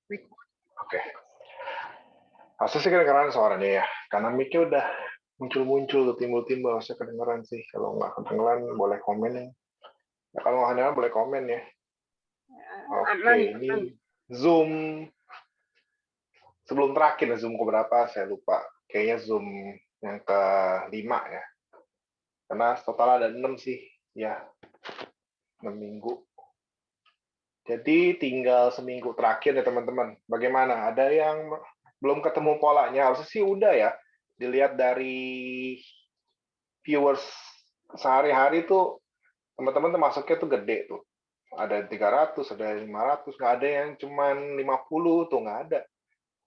Oke. Harusnya sih kedengeran suaranya ya. Karena mic-nya udah muncul-muncul tuh, timbul-timbul. Harusnya kedengeran sih. Kalau nggak kedengeran, boleh komen ya. Ya, kalau nggak kedengeran, boleh komen ya. Oke, Aman, ini aman. Zoom sebelum terakhir, Zoom keberapa saya lupa. Kayaknya Zoom yang ke-5 ya. Karena total ada 6 sih. Ya, 6 minggu. Jadi tinggal seminggu terakhir ya teman-teman. Bagaimana? Ada yang belum ketemu polanya? Harusnya sih udah ya. Dilihat dari viewers sehari-hari tuh, teman-teman tuh masuknya tuh gede tuh. Ada 300, ada 500, nggak ada yang cuman 50 tuh, nggak ada.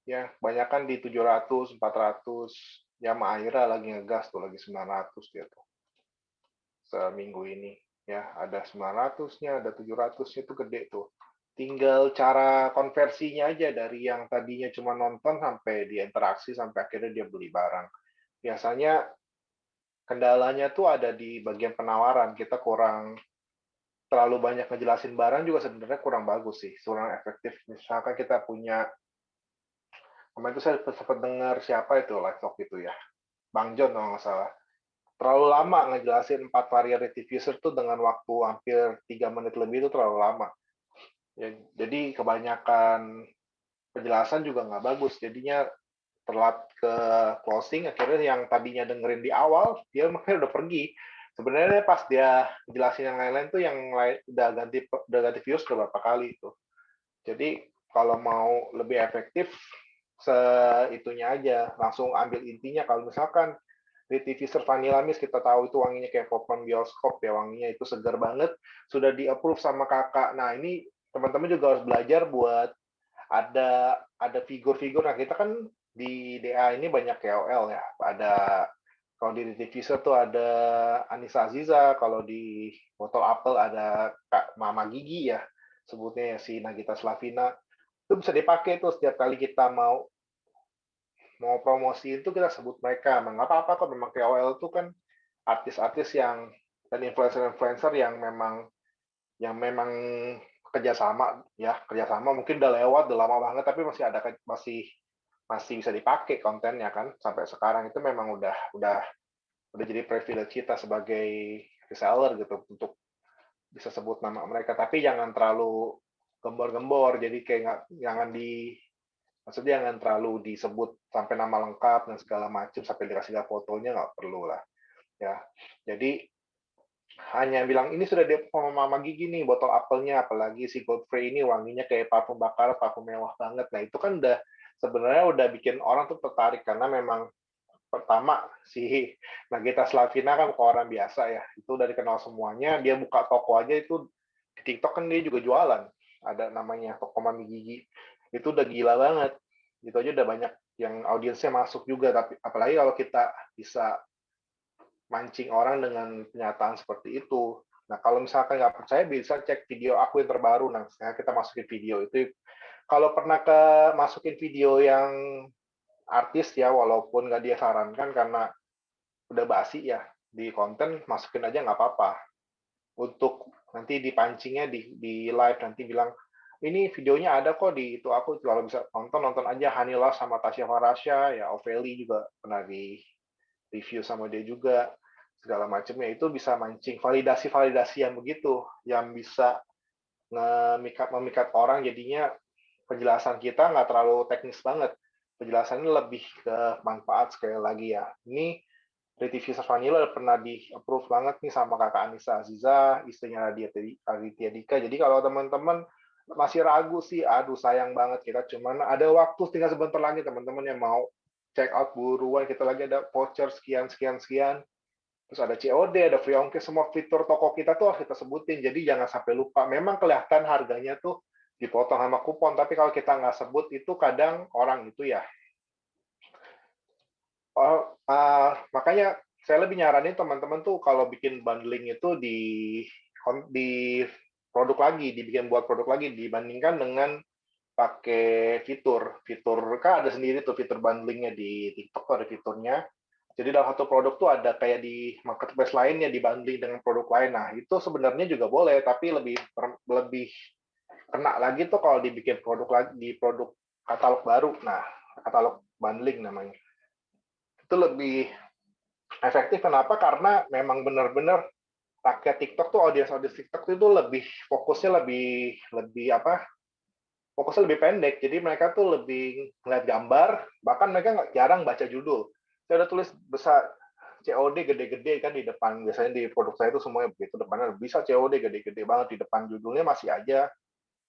Ya, kebanyakan di 700, 400. Ya, Maira lagi ngegas tuh, lagi 900 dia tuh. Seminggu ini. Ya, ada 900-nya, ada 700-nya tuh gede tuh. Tinggal cara konversinya aja dari yang tadinya cuma nonton sampai dia interaksi sampai akhirnya dia beli barang. Biasanya kendalanya tuh ada di bagian penawaran. Kita kurang terlalu banyak ngejelasin barang juga sebenarnya kurang bagus sih, kurang efektif. Misalkan kita punya, kemarin itu saya sempat dengar siapa itu live talk itu ya, Bang John kalau nggak salah. Terlalu lama ngejelasin 4 varian diffuser tuh dengan waktu hampir 3 menit lebih itu terlalu lama. Ya, jadi kebanyakan penjelasan juga nggak bagus. Jadinya telat ke closing, akhirnya yang tadinya dengerin di awal, dia makanya udah pergi. Sebenarnya pas dia jelasin yang lain-lain tuh yang lain udah ganti views berapa kali itu. Jadi kalau mau lebih efektif, seitunya aja, langsung ambil intinya. Kalau misalkan Vetiver Vanilla Mist kita tahu itu wanginya kayak popcorn bioskop ya, wanginya itu segar banget, sudah di-approve sama kakak. Nah ini teman-teman juga harus belajar buat ada figur-figur. Nah kita kan di DA ini banyak KOL ya, ada kalau di Diffuser tuh ada Anissa Aziza, kalau di Botol Apple ada Kak Mama Gigi ya, sebutnya ya si Nagita Slavina. Itu bisa dipakai tuh setiap kali kita mau mau promosi itu kita sebut mereka. Nggak apa-apa kok, memang KOL itu kan artis-artis yang dan influencer-influencer yang memang kerjasama ya, kerjasama mungkin udah lewat udah lama banget tapi masih ada, masih masih bisa dipakai kontennya kan sampai sekarang. Itu memang udah jadi privilege kita sebagai reseller gitu untuk bisa sebut nama mereka, tapi jangan terlalu gembor-gembor, jadi kayak nggak, jangan maksudnya jangan terlalu disebut sampai nama lengkap dan segala macam sampai dikasih lihat fotonya, nggak perlu lah ya. Jadi hanya bilang ini sudah di sama Mama Gigi nih botol apelnya, apalagi si Godfrey ini wanginya kayak parfum bakar, parfum mewah banget. Nah itu kan udah sebenarnya udah bikin orang tuh tertarik karena memang pertama si Nagita Slavina kan ke orang biasa ya, itu udah dikenal semuanya. Dia buka toko aja itu di TikTok kan dia juga jualan, ada namanya toko Mami Gigi, itu udah gila banget. Itu aja udah banyak yang audiensnya masuk juga. Tapi apalagi kalau kita bisa mancing orang dengan pernyataan seperti itu. Nah, kalau misalkan nggak percaya bisa cek video aku yang terbaru. Nah, sekarang kita masukin video itu. Kalau pernah masukin video yang artis ya, walaupun nggak dia sarankan karena udah basi ya, di konten masukin aja nggak apa-apa. Untuk nanti dipancingnya di live nanti bilang, ini videonya ada kok di itu aku, kalau bisa nonton aja Hanila sama Tasya Farasya, ya Oveli juga pernah di review sama dia juga, segala macamnya. Itu bisa mancing validasi-validasi yang begitu, yang bisa memikat orang. Jadinya penjelasan kita nggak terlalu teknis banget, penjelasannya lebih ke manfaat. Sekali lagi ya, ini Review Vanilla pernah di-approve banget nih sama kakak Anissa Aziza, istrinya Raditya Dika. Jadi kalau teman-teman masih ragu sih, aduh sayang banget, kita cuman ada waktu tinggal sebentar lagi, teman-teman yang mau check out buruan, kita lagi ada voucher sekian sekian sekian, terus ada COD, ada free ongkir, semua fitur toko kita tuh harus kita sebutin. Jadi jangan sampai lupa. Memang kelihatan harganya tuh dipotong sama kupon, tapi kalau kita nggak sebut itu kadang orang itu ya. Makanya saya lebih nyaranin teman-teman tuh kalau bikin bundling itu di produk lagi, dibikin buat produk lagi dibandingkan dengan pakai fitur kan ada sendiri tuh fitur bundlingnya di TikTok tuh ada fiturnya. Jadi dalam satu produk tuh ada kayak di marketplace lainnya dibanding dengan produk lain. Nah itu sebenarnya juga boleh, tapi lebih lebih kena lagi tuh kalau dibikin produk lagi di produk katalog baru. Nah, katalog bundling namanya. Itu lebih efektif. Kenapa? Karena memang benar-benar rakyat TikTok tuh audiens TikTok itu lebih fokusnya lebih lebih apa? Fokusnya lebih pendek. Jadi mereka tuh lebih ngeliat gambar, bahkan mereka nggak jarang baca judul. Saya udah tulis besar COD gede-gede kan di depan, biasanya di produk saya itu semuanya begitu, depannya bisa COD gede-gede banget, di depan judulnya masih aja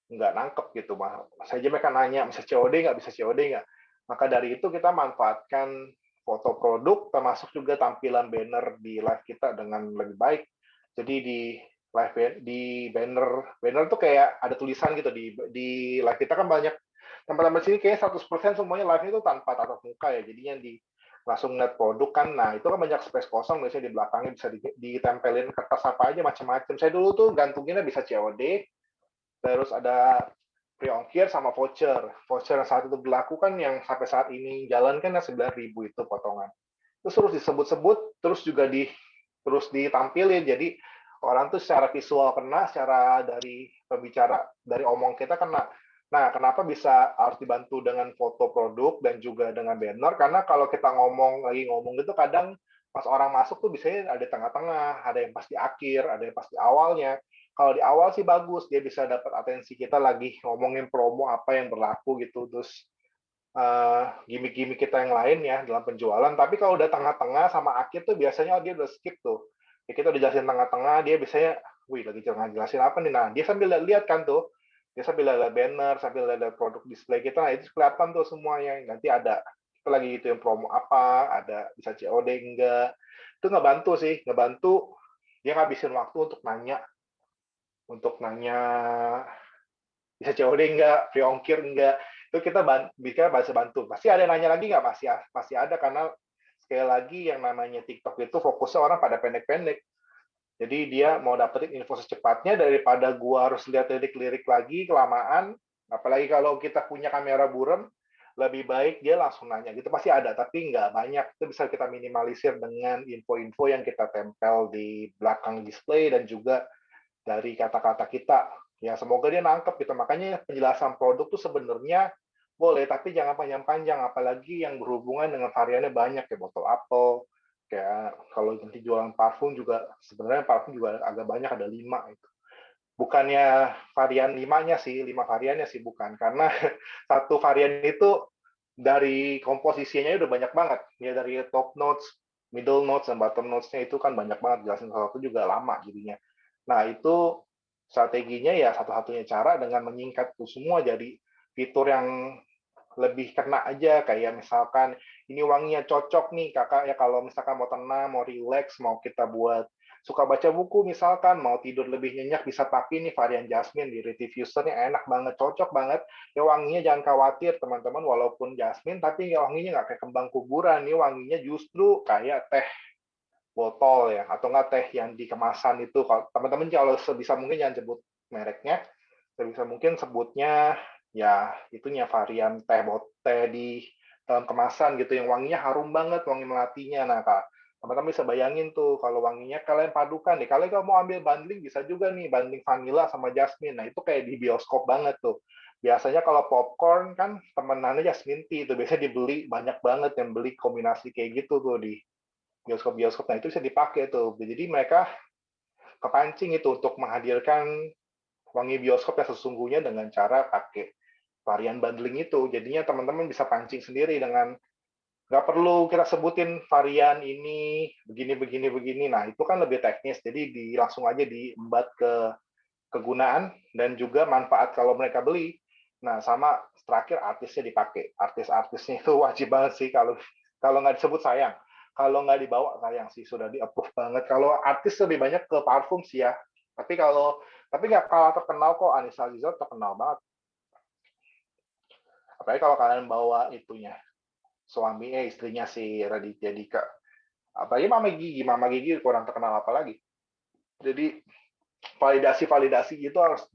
nggak nangkep gitu. Saya aja mereka nanya, bisa COD nggak, bisa COD nggak. Maka dari itu kita manfaatkan foto produk, termasuk juga tampilan banner di live kita dengan lebih baik. Jadi di live di banner tuh kayak ada tulisan gitu di live kita kan banyak tempat-tempat sini kayak 100% semuanya live itu tanpa tatap muka ya. Jadinya di langsung net produk kan, nah itu kan banyak space kosong biasanya di belakangnya bisa ditempelin kertas apa aja macam-macam. Saya dulu tuh gantunginnya bisa COD, terus ada pre-ongkir sama voucher. Voucher yang saat itu berlaku kan yang sampai saat ini jalan kan yang 9.000 itu potongan. Terus disebut-sebut, terus ditampilin. Jadi orang tuh secara visual kena, secara dari pembicara, dari omong kita kena. Nah, kenapa bisa harus dibantu dengan foto produk dan juga dengan banner? Karena kalau kita lagi ngomong gitu, kadang pas orang masuk tuh biasanya ada tengah-tengah, ada yang pas di akhir, ada yang pas di awalnya. Kalau di awal sih bagus, dia bisa dapat atensi kita lagi ngomongin promo apa yang berlaku gitu, terus gimmick-gimmick kita yang lain ya dalam penjualan. Tapi kalau udah tengah-tengah sama akhir tuh biasanya dia udah skip tuh. Ya, kita udah jelasin tengah-tengah, dia biasanya, wih lagi jangan jelasin apa nih. Nah, dia sambil lihat kan tuh, dia sambil lihat banner, sambil lihat produk display kita. Nah, itu kelihatan tuh semuanya. Nanti ada kita lagi itu yang promo apa, ada bisa COD enggak. Itu ngebantu sih, ngebantu dia ngabisin waktu untuk nanya bisa COD enggak, free ongkir enggak, itu kita bisa bantu. Pasti ada yang nanya lagi nggak? Pasti ada, karena sekali lagi yang namanya TikTok itu fokusnya orang pada pendek-pendek. Jadi dia mau dapetin info secepatnya daripada gua harus lihat lirik-lirik lagi kelamaan. Apalagi kalau kita punya kamera buram, lebih baik dia langsung nanya gitu, pasti ada, tapi nggak banyak. Itu bisa kita minimalisir dengan info-info yang kita tempel di belakang display dan juga dari kata-kata kita. Ya semoga dia nangkep gitu. Makanya penjelasan produk tuh sebenarnya boleh, tapi jangan panjang-panjang, apalagi yang berhubungan dengan variannya banyak ya, botol apel, kayak kalau nanti jualan parfum juga, sebenarnya parfum juga agak banyak, ada 5 itu. Bukannya varian 5-nya sih, 5 variannya sih bukan, karena satu varian itu dari komposisinya udah banyak banget. Ya dari top notes, middle notes, dan bottom notes-nya itu kan banyak banget, jelasin satu juga lama jadinya. Nah, itu strateginya ya satu-satunya cara dengan menyingkat itu semua jadi fitur yang lebih kena aja, kayak misalkan ini wanginya cocok nih kakak ya kalau misalkan mau tenang, mau relax, mau kita buat suka baca buku misalkan, mau tidur lebih nyenyak bisa pakai nih varian jasmine di review usernya enak banget, cocok banget. Ya wanginya jangan khawatir teman-teman, walaupun jasmine tapi wanginya nggak kayak kembang kuburan, nih wanginya justru kayak teh botol ya, atau nggak teh yang di kemasan itu. Kalau teman-teman kalau sebisa mungkin jangan sebut mereknya, sebisa mungkin sebutnya ya itunya varian teh di dalam kemasan gitu yang wanginya harum banget, wangi melatinya. Nah, Kak, teman-teman bisa bayangin tuh kalau wanginya kalian padukan nih. Kalian kalau mau ambil bundling bisa juga nih, bundling vanilla sama jasmine. Nah, itu kayak di bioskop banget tuh. Biasanya kalau popcorn kan temenannya jasmine tea itu biasanya dibeli banyak banget yang beli kombinasi kayak gitu tuh di bioskop-bioskop. Nah, itu bisa dipakai tuh. Jadi mereka kepancing itu untuk menghadirkan wangi bioskop yang sesungguhnya dengan cara pakai varian bundling itu. Jadinya teman-teman bisa pancing sendiri dengan nggak perlu kita sebutin varian ini begini begini begini. Nah itu kan lebih teknis. Jadi langsung aja diembat ke kegunaan dan juga manfaat kalau mereka beli. Nah sama terakhir artisnya dipakai. Artis-artisnya itu wajib banget sih, kalau nggak disebut sayang. Kalau nggak dibawa sayang sih, sudah di-approve banget. Kalau artis lebih banyak ke parfum sih ya. Tapi nggak kalah terkenal kok, Anissa Rizal terkenal banget. Apalagi kalau kalian bawa itunya, istrinya si Raditya Dika. Apalagi Mama Gigi kurang terkenal apalagi. Jadi validasi itu harus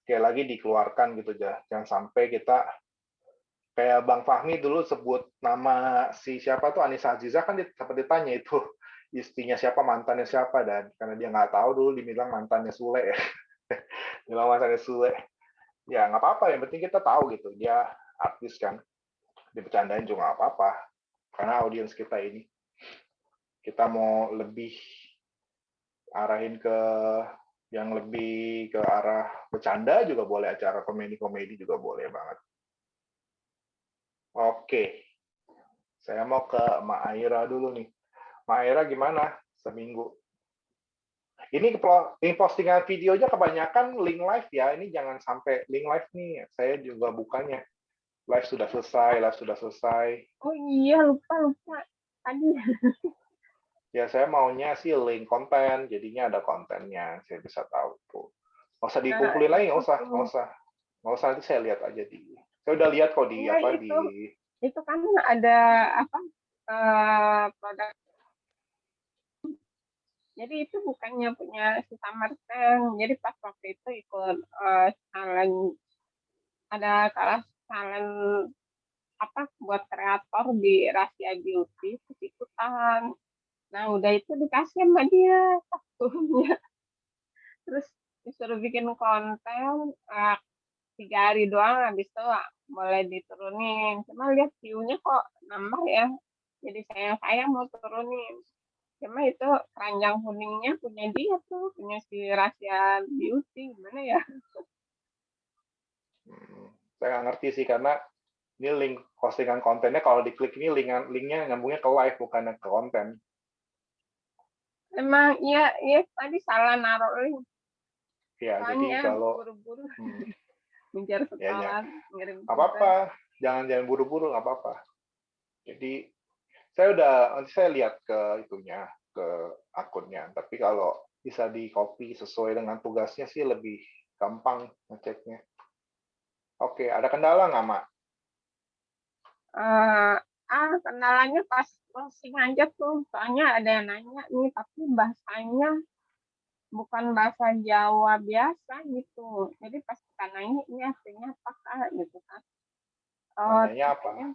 kayak lagi dikeluarkan gitu aja. Jangan sampai kita kayak Bang Fahmi dulu sebut nama si siapa tuh Anissa Aziza kan sempat ditanya itu istrinya siapa, mantannya siapa, dan karena dia nggak tahu dulu dibilang mantannya Sule ya. Bilang masanya suwe. Ya nggak apa-apa, yang penting kita tahu gitu. Dia artis kan, dibercandain juga nggak apa-apa. Karena audiens kita ini, kita mau lebih arahin ke yang lebih ke arah bercanda juga boleh, acara komedi-komedi juga boleh banget. Oke, saya mau ke Mak Aira dulu nih. Mak Aira gimana seminggu? Ini postingan videonya kebanyakan link live ya. Ini jangan sampai link live nih. Saya juga bukannya. Live sudah selesai, live sudah selesai. Oh iya, lupa tadi. Ya saya maunya sih link konten, jadinya ada kontennya. Saya bisa tahu tuh. Nggak usah dikumpulin lagi, nggak usah, nggak usah. Nggak usah, nanti saya lihat aja di. Saya udah lihat kok di Iya, apa di. itu kan ada apa produk. Jadi itu bukannya punya si Samarteng. Jadi pas waktu itu ikut challenge, ada kelas challenge apa buat kreator di Rahasia Beauty, terus ikutan. Nah udah itu dikasih sama dia waktunya. Terus disuruh bikin konten 3 hari doang, habis itu boleh diturunin. Cuma lihat view-nya kok nambah ya. Jadi sayang mau turunin. Cuma itu keranjang kuningnya punya dia tuh, punya si Rahasia Beauty, gimana ya? Saya nggak ngerti sih karena ini link postingan kontennya kalau diklik ini linknya nyambungnya ke live bukan ke konten. Emang iya tadi salah naruh link. Ya jadi Soalnya kalau buru-buru hmm, ngejar ya setoran, ngirim nggak konten. apa-apa, jangan buru-buru nggak apa-apa. Jadi nanti saya lihat ke itunya, ke akunnya. Tapi kalau bisa di copy sesuai dengan tugasnya sih lebih gampang ngeceknya. Oke, ada kendala nggak, Mak? eh Kendalanya pas closing aja tuh, soalnya ada yang nanya nih, tapi bahasanya bukan bahasa Jawa biasa gitu. Jadi pas kita nanya ini artinya apa Kak gitu kan. Nanyanya apa? Katanya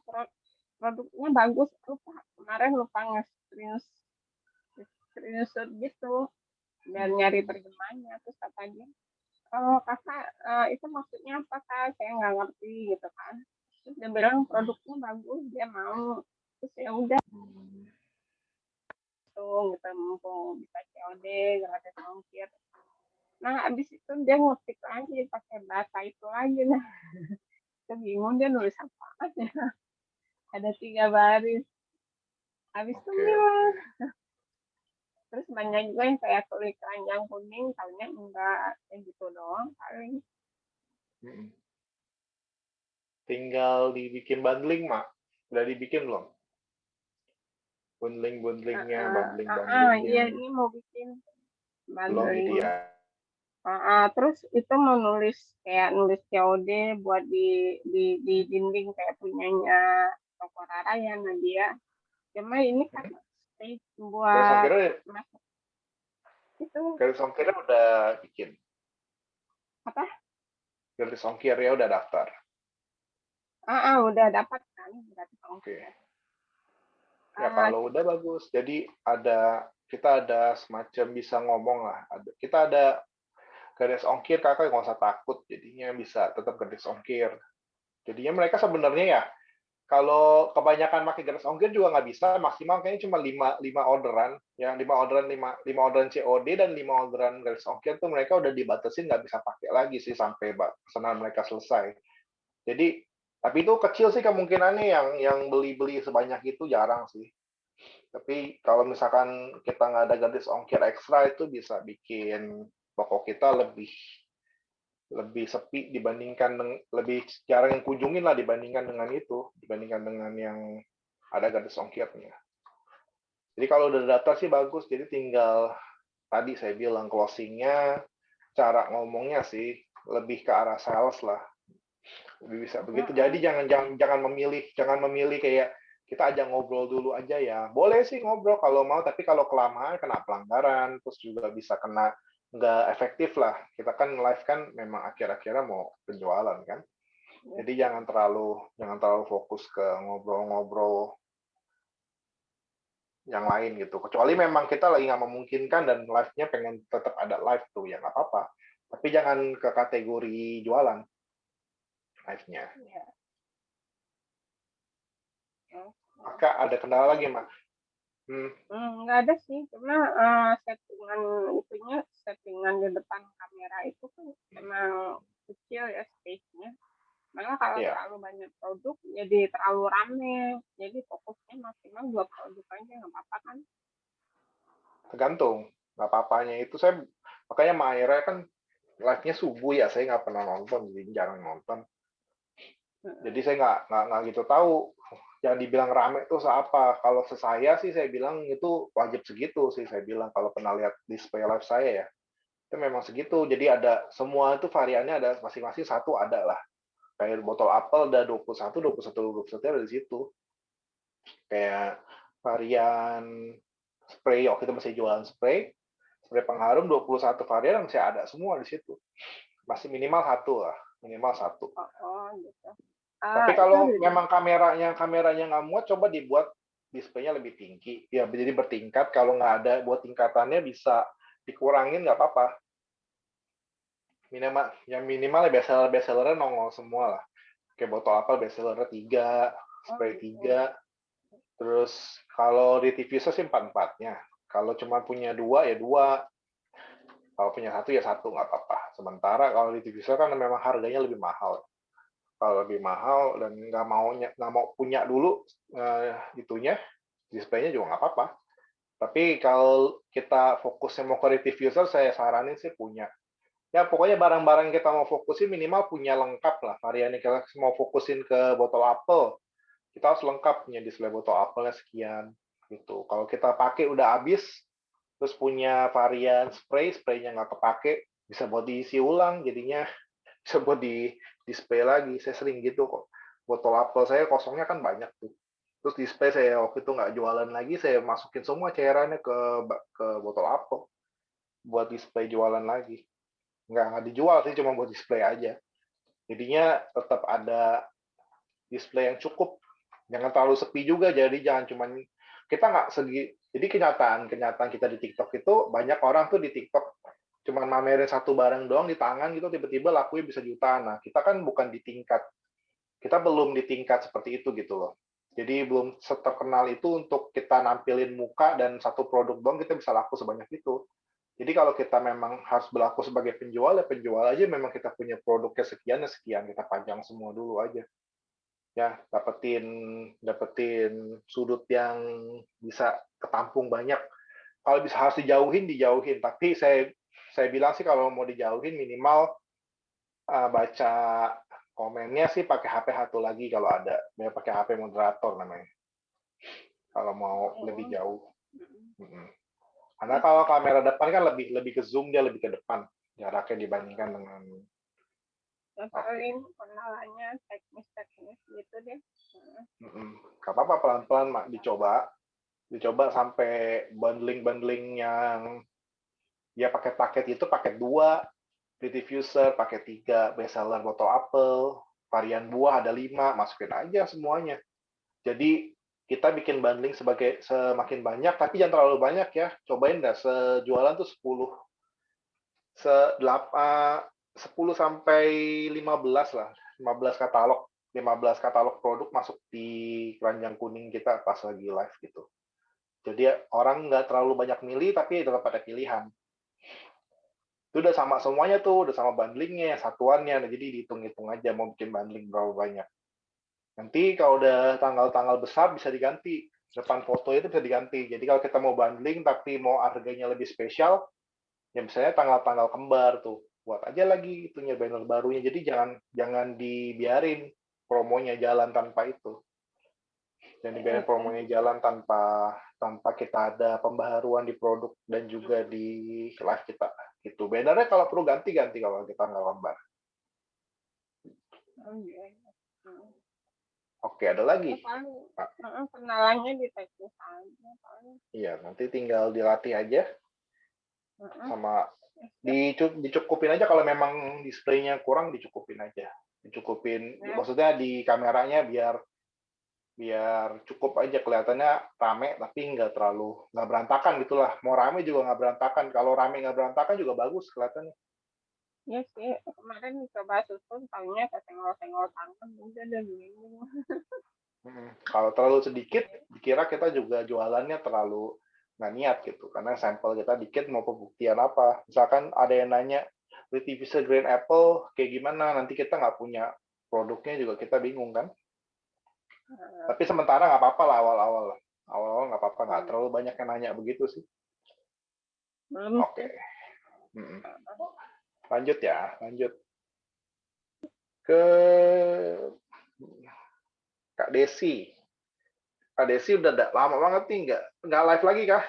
produknya bagus, lupa kemarin lupa nge-screenshot gitu dan nyari terjemahnya, terus katanya kakak itu maksudnya apa Kak, saya nggak ngerti gitu kan. Terus dia bilang produknya bagus, dia mau. Terus ya udah tuh gitu, mumpung bisa COD gratis ongkir. Nah abis itu dia ngetik lagi pakai bahasa itu lagi. Nah kita bingung dia nulis apa aja. Ada 3 baris, habis itu Oke, oke. bilang. Terus banyak juga yang saya tulis keranjang kuning, tahunya enggak, kayak gitu doang paling. Tinggal dibikin bundling, Mak. Udah dibikin belum? Bundling-bundlingnya, Iya bundling-bundlingnya. ini mau bikin Belum ini bundling. dia. Terus itu mau nulis kayak nulis COD buat di dinding kayak punyanya toko Rara ya Nadia. Cuma ini kan space Garis buat ongkirnya, masuk itu garis ongkirnya udah bikin. apa? Garis ongkirnya udah daftar. Udah dapat kan gratis Oke. ongkir. Ya Ah, kalau udah bagus. Jadi kita ada semacam bisa ngomong lah. Kita ada garis ongkir, kakak nggak usah takut. Jadinya bisa tetap garis ongkir. Jadinya mereka sebenarnya ya kalau kebanyakan pakai garis ongkir juga nggak bisa, maksimal kayaknya cuma 5 orderan, ya 5 orderan COD dan 5 orderan garis ongkir tuh mereka udah dibatasin nggak bisa pakai lagi sih sampai pesanan mereka selesai. Jadi tapi itu kecil sih kemungkinannya yang beli sebanyak itu jarang sih. Tapi kalau misalkan kita nggak ada garis ongkir ekstra itu bisa bikin toko kita lebih lebih sepi dibandingkan lebih jarang yang kunjungin lah dibandingkan dengan yang ada garis ongkirnya. Jadi kalau udah daftar sih bagus. Jadi tinggal tadi saya bilang closingnya, cara ngomongnya sih lebih ke arah sales lah. Lebih bisa begitu. Jadi jangan memilih kayak kita aja ngobrol dulu aja ya. Boleh sih ngobrol kalau mau, tapi kalau kelamaan kena pelanggaran, terus juga bisa kena nggak efektif lah. Kita kan live kan memang akhir-akhirnya mau penjualan kan. Jadi jangan terlalu fokus ke ngobrol-ngobrol yang lain gitu. Kecuali memang kita lagi nggak memungkinkan dan live-nya pengen tetap ada live tuh ya nggak apa-apa. Tapi jangan ke kategori jualan live-nya. Iya. Oh. Maka ada kendala lagi, Mak. Nggak ada sih, cuma settingan itunya, settingan di depan kamera itu kan emang kecil ya space-nya. Malah kalau Iya, terlalu banyak produk jadi terlalu rame. Jadi fokusnya maksimal 2 produk aja nggak apa-apa kan? tergantung. Nggak apa-apanya itu saya, makanya Mak Aira kan live-nya subuh ya, saya nggak pernah nonton, jadi jarang nonton. Jadi saya nggak gitu tahu. Yang dibilang rame itu apa? Kalau saya sih saya bilang itu wajib segitu sih saya bilang kalau pernah lihat display live saya ya. Itu memang segitu. Jadi ada semua itu variannya ada masing-masing satu ada lah. Kayak botol apel ada 21, 21, 21 ada di situ. Kayak varian spray, waktu itu masih jualan spray, spray pengharum 21 varian masih ada semua di situ. Masih minimal satu lah, minimal satu. Gitu. Tapi Itu kalau memang kameranya nggak muat, coba dibuat displaynya lebih tinggi. Ya, jadi bertingkat. Kalau nggak ada buat tingkatannya bisa dikurangin nggak apa-apa. Minimal, yang minimal ya bestseller nongol semua lah. Kayak botol apel bestseller 3, spray gitu. 3. Terus kalau di TV sih 4-4-nya. Kalau cuma punya 2 ya 2. Kalau punya 1 ya 1 nggak apa-apa. Sementara kalau di TV kan memang harganya lebih mahal. Kalau lebih mahal dan nggak mau punya dulu itunya displaynya juga nggak apa-apa. Tapi kalau kita fokusnya mau ke review user, saya saranin sih punya. Ya pokoknya barang-barang kita mau fokusin minimal punya lengkap lah. Variannya kita mau fokusin ke botol apel, kita harus lengkap punya display botol apelnya sekian gitu. Kalau kita pakai udah habis, terus punya varian spray, spraynya nggak kepake, bisa buat diisi ulang, jadinya bisa buat di display lagi. Saya sering gitu kok. Botol apel saya kosongnya kan banyak tuh. Terus display saya waktu itu nggak jualan lagi, saya masukin semua cairannya ke botol apel buat display jualan lagi. Nggak dijual sih, cuma buat display aja. Jadinya tetap ada display yang cukup. Jangan terlalu sepi juga, jadi jangan cuman kita nggak segi. Jadi kenyataan kita di TikTok itu banyak orang tuh di TikTok cuman mamerin satu barang doang di tangan gitu tiba-tiba lakunya bisa jutaan. Nah, kita kan bukan di tingkat kita belum di tingkat seperti itu gitu loh. Jadi belum terkenal itu untuk kita nampilin muka dan satu produk doang kita bisa laku sebanyak itu. Jadi kalau kita memang harus berlaku sebagai penjual ya penjual aja memang kita punya produknya sekian ya sekian kita pajang semua dulu aja. Ya, dapetin dapetin sudut yang bisa ketampung banyak. Kalau bisa harus dijauhin, tapi saya bilang sih kalau mau dijauhin minimal baca komennya sih pakai HP satu lagi kalau ada. Ya, pakai HP moderator namanya. Kalau mau lebih jauh. Karena kalau kamera depan kan lebih lebih ke zoom, dia lebih ke depan jaraknya dibandingkan dengan paling pengenalannya teknis gitu deh. Gak apa-apa pelan-pelan Mak, dicoba sampai bundling yang ya paket-paket itu paket 2, diffuser paket 3, bestseller botol apel, varian buah ada 5, masukin aja semuanya. Jadi kita bikin bundling semakin banyak, tapi jangan terlalu banyak ya. Cobain dah sejualan tuh 10 sampai 15 lah, 15 katalog produk masuk di keranjang kuning kita pas lagi live gitu. Jadi orang nggak terlalu banyak milih, tapi tetap ada pilihan. Itu udah sama semuanya tuh, udah sama bundlingnya, satuannya. Nah, jadi dihitung-hitung aja mau bikin bundling berapa banyak. Nanti kalau udah tanggal-tanggal besar bisa diganti. Depan foto itu bisa diganti. Jadi kalau kita mau bundling tapi mau harganya lebih spesial, ya misalnya tanggal-tanggal kembar tuh. Buat aja lagi itunya banner barunya. Jadi jangan dibiarin promonya jalan tanpa itu. Dan dibiarin promonya jalan tanpa kita ada pembaharuan di produk dan juga di live kita. Gitu. Bannernya kalau perlu ganti kalau kita nggak lembar. Oke, ada lagi. Kenalannya di teknis aja. Iya, nanti tinggal dilatih aja. Sama dicukupin aja kalau memang displaynya kurang dicukupin aja. Maksudnya di kameranya biar cukup aja kelihatannya rame tapi nggak berantakan gitulah. Mau rame juga nggak berantakan. Kalau rame nggak berantakan juga bagus kelihatannya. Iya sih, kemarin coba susun taunya kesenggol-senggol tangan, udah deh bingung. Kalau terlalu sedikit, dikira kita juga jualannya terlalu nggak niat gitu, karena sampel kita dikit mau pembuktian apa. Misalkan ada yang nanya, Letivica Green Apple kayak gimana, nanti kita nggak punya produknya juga kita bingung kan. Tapi sementara nggak apa-apa lah awal-awal. Awal-awal nggak apa-apa, nggak terlalu banyak yang nanya begitu sih. Belum Oke, sih. lanjut ya, lanjut ke Kak Desi. Kak Desi udah lama banget nih nggak live lagi kah?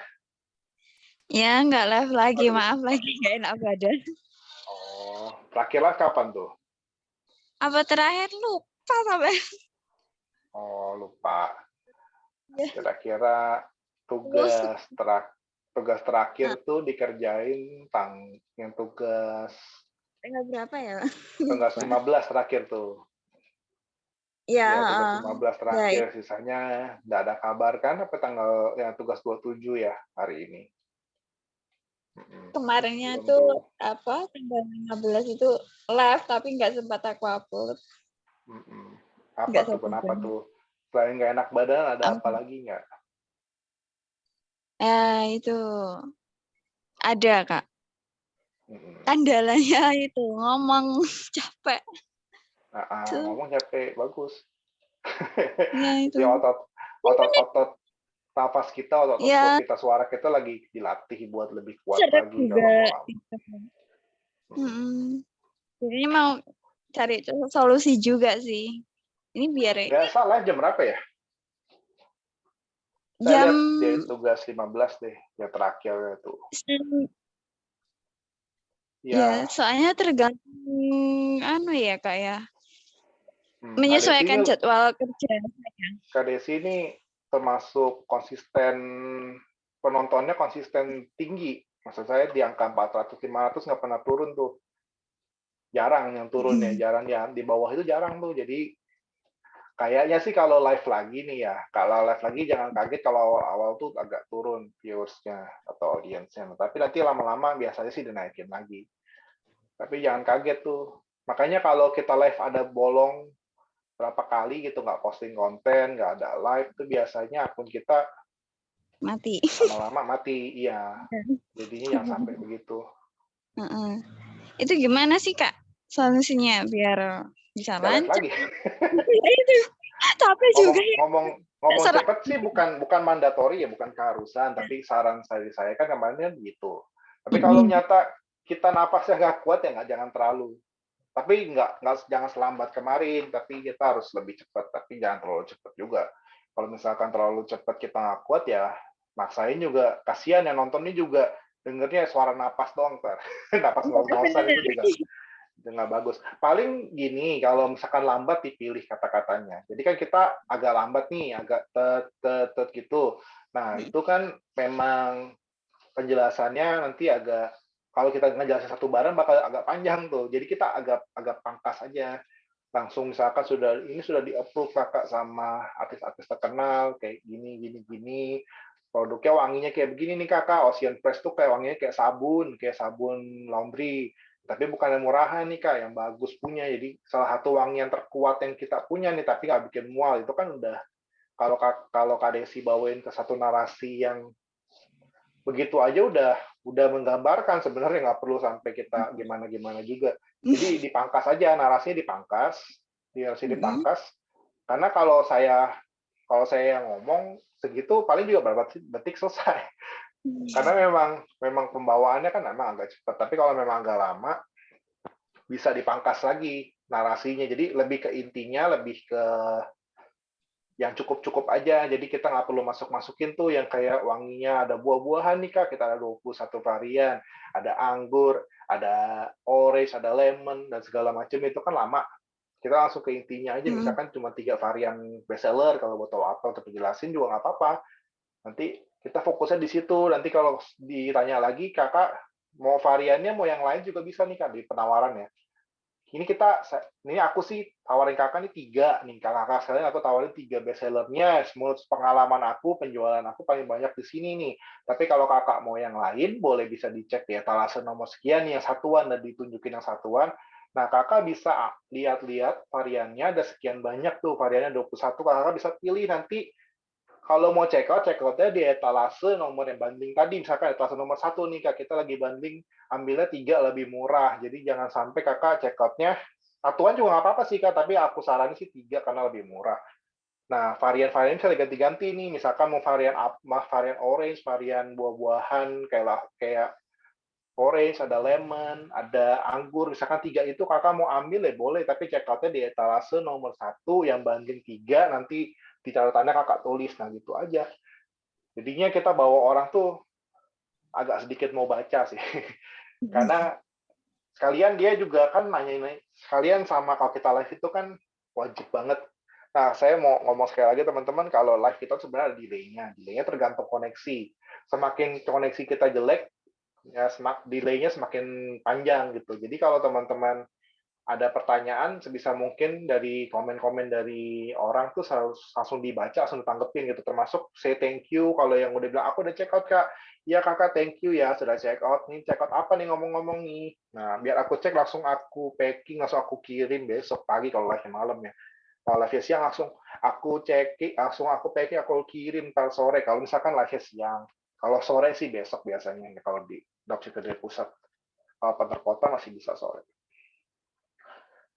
Ya, nggak live lagi, Aduh. maaf lagi nggak enak badan. Oh, terakhir live kapan tuh? Apa terakhir lupa sampai. Oh, lupa. Ya. Kira-kira tugas terakhir tuh dikerjain yang tugas Tanggal berapa ya? tugas 15 terakhir tuh. Ya, Ya, tugas 15 ya, terakhir, sisanya nggak ada kabar kan apa tanggal yang tugas 27 ya hari ini. kemarinnya Belum tuh tuh. apa tanggal 15 itu live tapi nggak sempat aku upload. Apa Nggak tuh, satu kenapa jam. tuh? Selain nggak enak badan, ada apa lagi nggak? Itu ada Kak. Kendalanya itu ngomong capek. Ngomong capek, bagus. Ya itu. Jadi otot nafas kita, otot Ya, kita, suara kita lagi dilatih buat lebih kuat seret lagi juga. kalau mau lama. Jadi mau cari solusi juga sih. Ini biar Nggak salah, jam berapa ya? Saya jam lihat dia tugas 15 deh, yang terakhir itu. ya, soalnya tergantung ya Kak ya. Kak Menyesuaikan jadwal kerja. Kak Desi ini termasuk konsisten, penontonnya konsisten tinggi. Maksud saya di angka 400-500 nggak pernah turun tuh. Jarang yang turun ya, jarang ya. Di bawah itu jarang tuh. Jadi kayaknya sih kalau live lagi nih ya, kalau live lagi jangan kaget kalau awal-awal tuh agak turun viewersnya atau audiensnya. Tapi nanti lama-lama biasanya sih dinaikin lagi. Tapi jangan kaget tuh. Makanya kalau kita live ada bolong berapa kali gitu nggak posting konten, nggak ada live, tuh biasanya akun kita Mati. lama-lama mati. Iya. Jadinya jangan sampai begitu. Itu gimana sih Kak solusinya biar bisa lancar? Lagi. Itu capek juga. Ngomong cepet sih bukan mandatori ya, bukan keharusan, tapi saran saya kan kemarin gitu. Tapi kalau nyata kita napasnya nggak kuat ya jangan terlalu. Tapi jangan selambat kemarin, tapi kita harus lebih cepat, tapi jangan terlalu cepat juga. Kalau misalkan terlalu cepat kita nggak kuat ya maksain juga, kasihan yang nontonnya juga dengernya suara napas doang ntar. Napas ngos-ngosan itu juga nggak bagus. Paling gini, kalau misalkan lambat dipilih kata-katanya. Jadi kan kita agak lambat nih, agak tet gitu. Nah, itu kan memang penjelasannya nanti agak, kalau kita ngejelasin satu barang bakal agak panjang tuh. Jadi kita agak pangkas aja. Langsung misalkan ini sudah di-approve Kakak sama artis-artis terkenal kayak gini. Produknya wanginya kayak begini nih Kakak. Ocean Fresh tuh kayak wanginya kayak sabun laundry. Tapi bukan yang murahan nih Kak, yang bagus punya. Jadi salah satu wangi yang terkuat yang kita punya nih, tapi nggak bikin mual. Itu kan udah, kalau Kak Desi bawain ke satu narasi yang begitu aja udah menggambarkan, sebenarnya nggak perlu sampai kita gimana juga. Jadi dipangkas aja, narasinya dipangkas. Karena kalau saya yang ngomong segitu paling juga berapa detik selesai. Karena memang pembawaannya kan memang agak cepat, tapi kalau memang agak lama bisa dipangkas lagi narasinya. Jadi lebih ke intinya, lebih ke yang cukup aja. Jadi kita nggak perlu masukin tuh yang kayak wanginya ada buah-buahan nih Kak, kita ada 21 varian, ada anggur, ada orange, ada lemon, dan segala macam. Itu kan lama. Kita langsung ke intinya aja, misalkan cuma 3 varian bestseller, kalau mau tahu apa untuk dijelasin juga nggak apa-apa. Nanti kita fokusnya di situ. Nanti kalau ditanya lagi, Kakak mau variannya, mau yang lain juga bisa nih Kak, di penawaran ya. ini ini aku sih tawarin kakak nih 3 nih, kakak sekalian aku tawarin 3 bestsellernya. Menurut pengalaman aku, penjualan aku paling banyak di sini nih. Tapi kalau kakak mau yang lain, boleh bisa dicek di etalase nomor sekian nih, yang satuan, dan ditunjukin yang satuan. Nah, kakak bisa lihat-lihat variannya, ada sekian banyak tuh, variannya 21, kakak bisa pilih nanti. Kalau mau check out-nya di etalase nomor yang banding tadi. Misalkan etalase nomor 1 nih, Kak, kita lagi banding, ambilnya 3 lebih murah. Jadi jangan sampai Kakak check out-nya, satuan juga nggak apa-apa sih, Kak, tapi aku saranin sih 3 karena lebih murah. Nah, varian-varian bisa diganti-ganti nih. Misalkan mau varian orange, varian buah-buahan, kayak orange, ada lemon, ada anggur. Misalkan 3 itu Kakak mau ambil ya boleh, tapi check out-nya di etalase nomor 1 yang banding 3, nanti di catatannya Kakak tulis. Nah, gitu aja. Jadinya kita bawa orang tuh agak sedikit mau baca sih. Karena sekalian dia juga kan nanya sekalian sama kalau kita live itu kan wajib banget. Nah, saya mau ngomong sekali lagi teman-teman, kalau live kita sebenarnya ada delay-nya. Delay-nya tergantung koneksi. Semakin koneksi kita jelek, ya delay-nya semakin panjang gitu. Jadi kalau teman-teman ada pertanyaan, sebisa mungkin dari komen-komen dari orang tuh langsung dibaca, langsung ditanggepin gitu. Termasuk say thank you kalau yang udah bilang, aku udah check out, Kak. Iya, Kakak, thank you ya, sudah check out. Nih, check out apa nih ngomong-ngomong nih? Nah, biar aku cek, langsung aku packing, langsung aku kirim besok pagi kalau live malam ya. Kalau live siang langsung aku cek, langsung aku packing, aku kirim ntar sore. Kalau misalkan live siang. Kalau sore sih besok biasanya, ya, kalau di Dropship Pusat. Kalau antar kota masih bisa sore.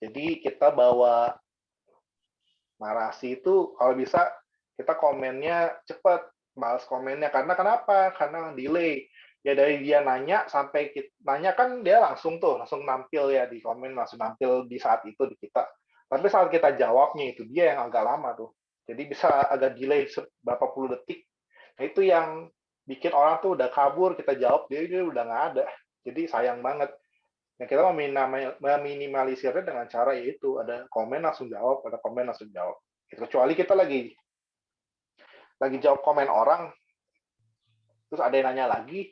Jadi kita bawa narasi itu kalau bisa kita komennya cepat, balas komennya. Karena kenapa? Karena delay. Ya dari dia nanya sampai nanya kan dia langsung nampil ya di komen, langsung nampil di saat itu di kita. Tapi saat kita jawabnya itu dia yang agak lama tuh. Jadi bisa agak delay berapa puluh detik. Nah, itu yang bikin orang tuh udah kabur, kita jawab dia udah nggak ada. Jadi sayang banget. Nah, kita meminimalisirnya dengan cara yaitu ada komen langsung jawab, ada komen langsung jawab. Kecuali kita lagi jawab komen orang, terus ada yang nanya lagi,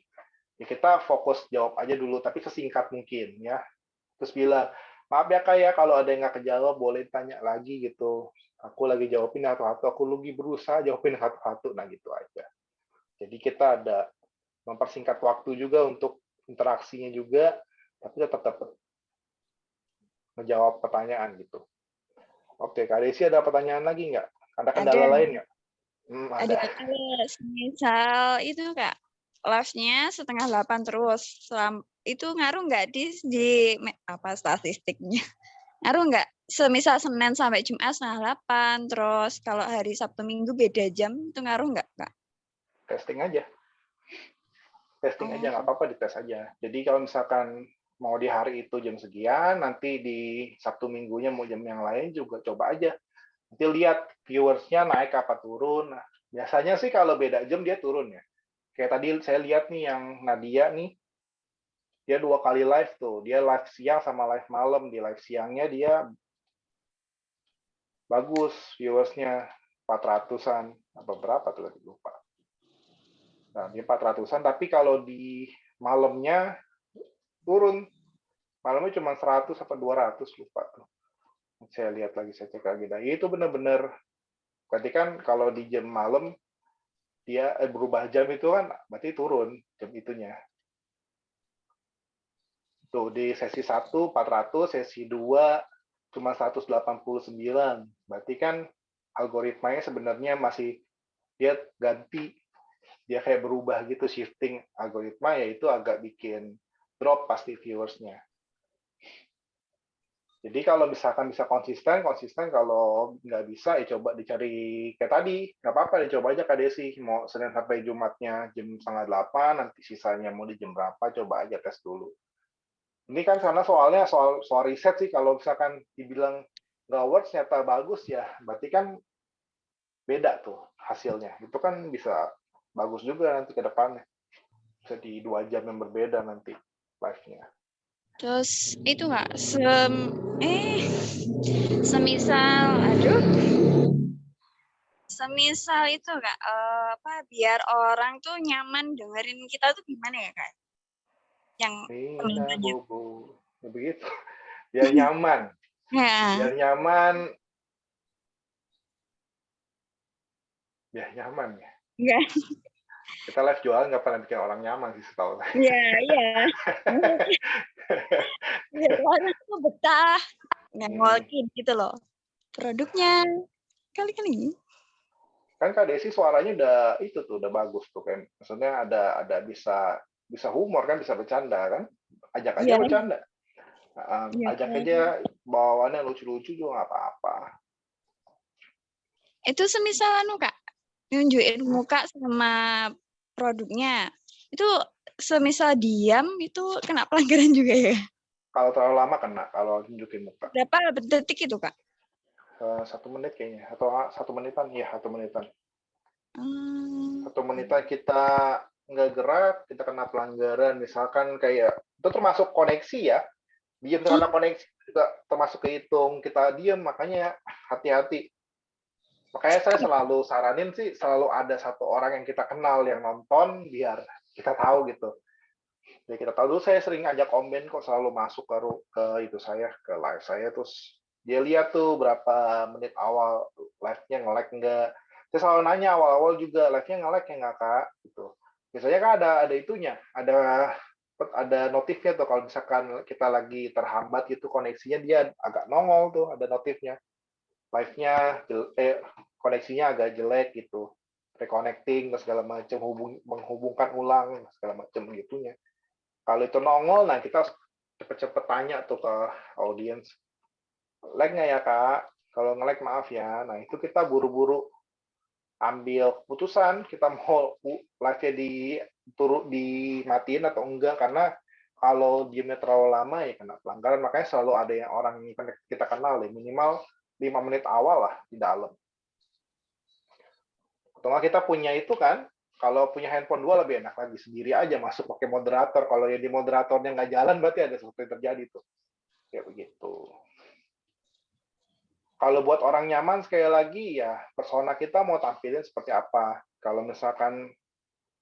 ya kita fokus jawab aja dulu, tapi sesingkat mungkin ya. Terus bilang, maaf ya Kak ya, kalau ada yang nggak kejawab boleh tanya lagi gitu. Aku lagi jawabin satu-satu, aku lagi berusaha jawabin satu-satu, nah gitu aja. Jadi kita ada mempersingkat waktu juga untuk interaksinya juga, tapi tetap menjawab pertanyaan gitu. Oke, Kak Desi ada pertanyaan lagi nggak? Ada kendala lain nggak? Ada. Kalau misal itu Kak, live-nya 7:30 terus. Itu ngaruh nggak di apa statistiknya? Ngaruh nggak? Semisal Senin sampai Jumat 7:30, terus kalau hari Sabtu Minggu beda jam, itu ngaruh nggak Kak? Testing aja. Testing aja, nggak apa-apa dites aja. Jadi kalau misalkan mau di hari itu jam sekian, nanti di Sabtu Minggunya mau jam yang lain juga coba aja. Nanti lihat viewers-nya naik apa turun. Nah, biasanya sih kalau beda jam dia turun ya. Kayak tadi saya lihat nih yang Nadia nih, dia 2 kali live tuh. Dia live siang sama live malam. Di live siangnya dia bagus viewersnya 400-an. Apa berapa tuh tadi lupa. Nah, dia 400-an, tapi kalau di malamnya turun. Malamnya cuma 100 atau 200, lupa tuh. Saya lihat lagi, saya cek lagi. Nah, itu benar-benar, berarti kan kalau di jam malam, dia berubah jam itu kan, berarti turun jam itunya. Tuh, di sesi 1, 400, sesi 2, cuma 189. Berarti kan algoritmanya sebenarnya masih, dia ganti, dia kayak berubah gitu, shifting algoritma, yaitu agak bikin drop pasti viewersnya. Jadi kalau misalkan bisa konsisten, kalau nggak bisa ya coba dicari kayak tadi, nggak apa-apa dicoba aja Kak Desi, mau Senin sampai Jumatnya jam 7:30, nanti sisanya mau di jam berapa, coba aja tes dulu. Ini kan karena soalnya soal riset sih, kalau misalkan dibilang nggak works ternyata bagus ya, berarti kan beda tuh hasilnya. Itu kan bisa bagus juga nanti ke depannya. Bisa di 2 jam yang berbeda nanti live-nya. Terus itu nggak semisal itu nggak apa biar orang tuh nyaman dengerin kita tuh gimana ya Kak? Yang Nina penontonnya. Bobo, begitu. biar nyaman, Ya, biar nyaman, biar nyaman ya. ya, Kita live jualan nggak pernah bikin orang nyaman sih setahu saya. ya, ya. Biar orang tuh betah, ngolkin gitu loh. Produknya kali-kali. Kan Kak Desi suaranya udah itu tuh udah bagus tuh kan. Maksudnya ada bisa humor kan, bisa bercanda kan. Ajak aja Iya, bercanda. iya Ajak kan. aja bawaannya lucu-lucu juga nggak apa-apa. Itu semisal Kak, nunjukin muka sama produknya. Itu semisal diam itu kena pelanggaran juga ya? Kalau terlalu lama kena, kalau tunjukin muka. Berapa detik itu Kak? 1 menit kayaknya, atau 1 menitan, ya 1 menitan. Hmm. 1 menitan kita nggak gerak, kita kena pelanggaran. Misalkan kayak, itu termasuk koneksi ya. Diam karena koneksi juga termasuk kehitung. Kita diam, makanya hati-hati. Makanya saya selalu saranin sih, selalu ada satu orang yang kita kenal yang nonton, biar kita tahu gitu. Ya kita tahu dulu, saya sering ajak Om Ben kok selalu masuk ke itu saya, ke live saya, terus dia lihat tuh berapa menit awal live-nya nge-lag enggak. Saya selalu nanya awal-awal juga, live-nya nge-lag ya nggak Kak? Gitu. Biasanya kan ada itunya, ada notifnya tuh kalau misalkan kita lagi terhambat gitu koneksinya, dia agak nongol tuh, ada notifnya. Live-nya koneksinya agak jelek gitu. Reconnecting segala macam, menghubungkan ulang segala macam gitunya. Kalau itu nongol, nah kita cepet-cepet tanya tuh ke audiens, lag nggak ya Kak? Kalau nge-lag maaf ya. Nah itu kita buru-buru ambil keputusan, kita mau live-nya dimatiin atau enggak, karena kalau diamnya terlalu lama ya kena pelanggaran. Makanya selalu ada yang orang yang kita kenal deh, minimal 5 menit awal lah di dalam. Atau kita punya itu kan, kalau punya handphone 2 lebih enak lagi, sendiri aja masuk pakai moderator. Kalau yang di moderatornya nggak jalan, berarti ada sesuatu yang terjadi tuh. Kayak begitu. Kalau buat orang nyaman, sekali lagi ya persona kita mau tampilin seperti apa. Kalau misalkan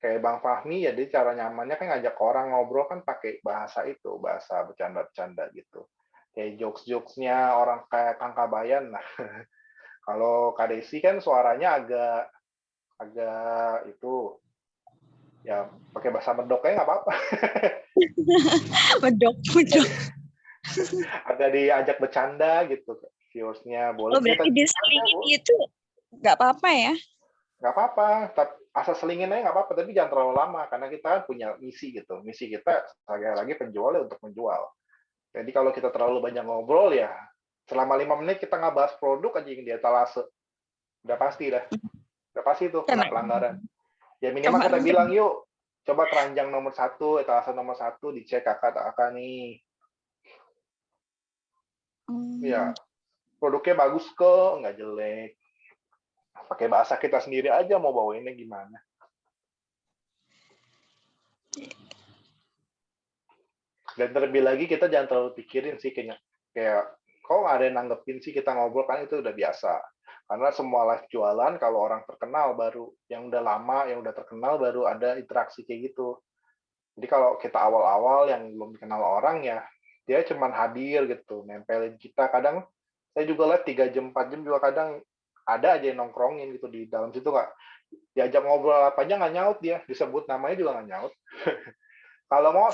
kayak Bang Fahmi, ya dia cara nyamannya kan ngajak orang ngobrol kan pakai bahasa itu, bahasa bercanda-bercanda gitu. Kayak jokes-jokesnya orang kayak Kang Kabayan. Nah, kalau Kak Desi kan suaranya agak itu ya pakai bahasa medok kayak nggak apa-apa. Medok. Agak diajak bercanda gitu viewersnya, boleh Oh, kita berarti diselingin gitu nggak apa-apa ya? nggak apa-apa, asal selingin aja nggak apa-apa, tapi jangan terlalu lama karena kita kan punya misi gitu. Misi kita lagi penjual ya untuk menjual. Jadi kalau kita terlalu banyak ngobrol ya selama 5 menit kita nggak bahas produk aja yang di etalase, udah pasti itu kena pelanggaran. Ya minimal kita bilang yuk coba keranjang nomor 1, etalase nomor 1 dicek kakak nih. Ya produknya bagus kok, nggak jelek. Pakai bahasa kita sendiri aja mau bawainnya gimana. Dan terlebih lagi kita jangan terlalu pikirin sih kayak kok nggak ada yang nanggepin sih, kita ngobrol kan itu udah biasa. Karena semua live jualan kalau orang terkenal baru, yang udah lama, yang udah terkenal baru ada interaksi kayak gitu. Jadi kalau kita awal-awal yang belum dikenal orang ya, dia cuman hadir gitu, nempelin kita. Kadang saya juga live 3 jam, 4 jam juga kadang ada aja yang nongkrongin gitu di dalam situ, nggak diajak ngobrol apa aja nggak nyaut dia, disebut namanya juga nggak nyaut. Kalau mau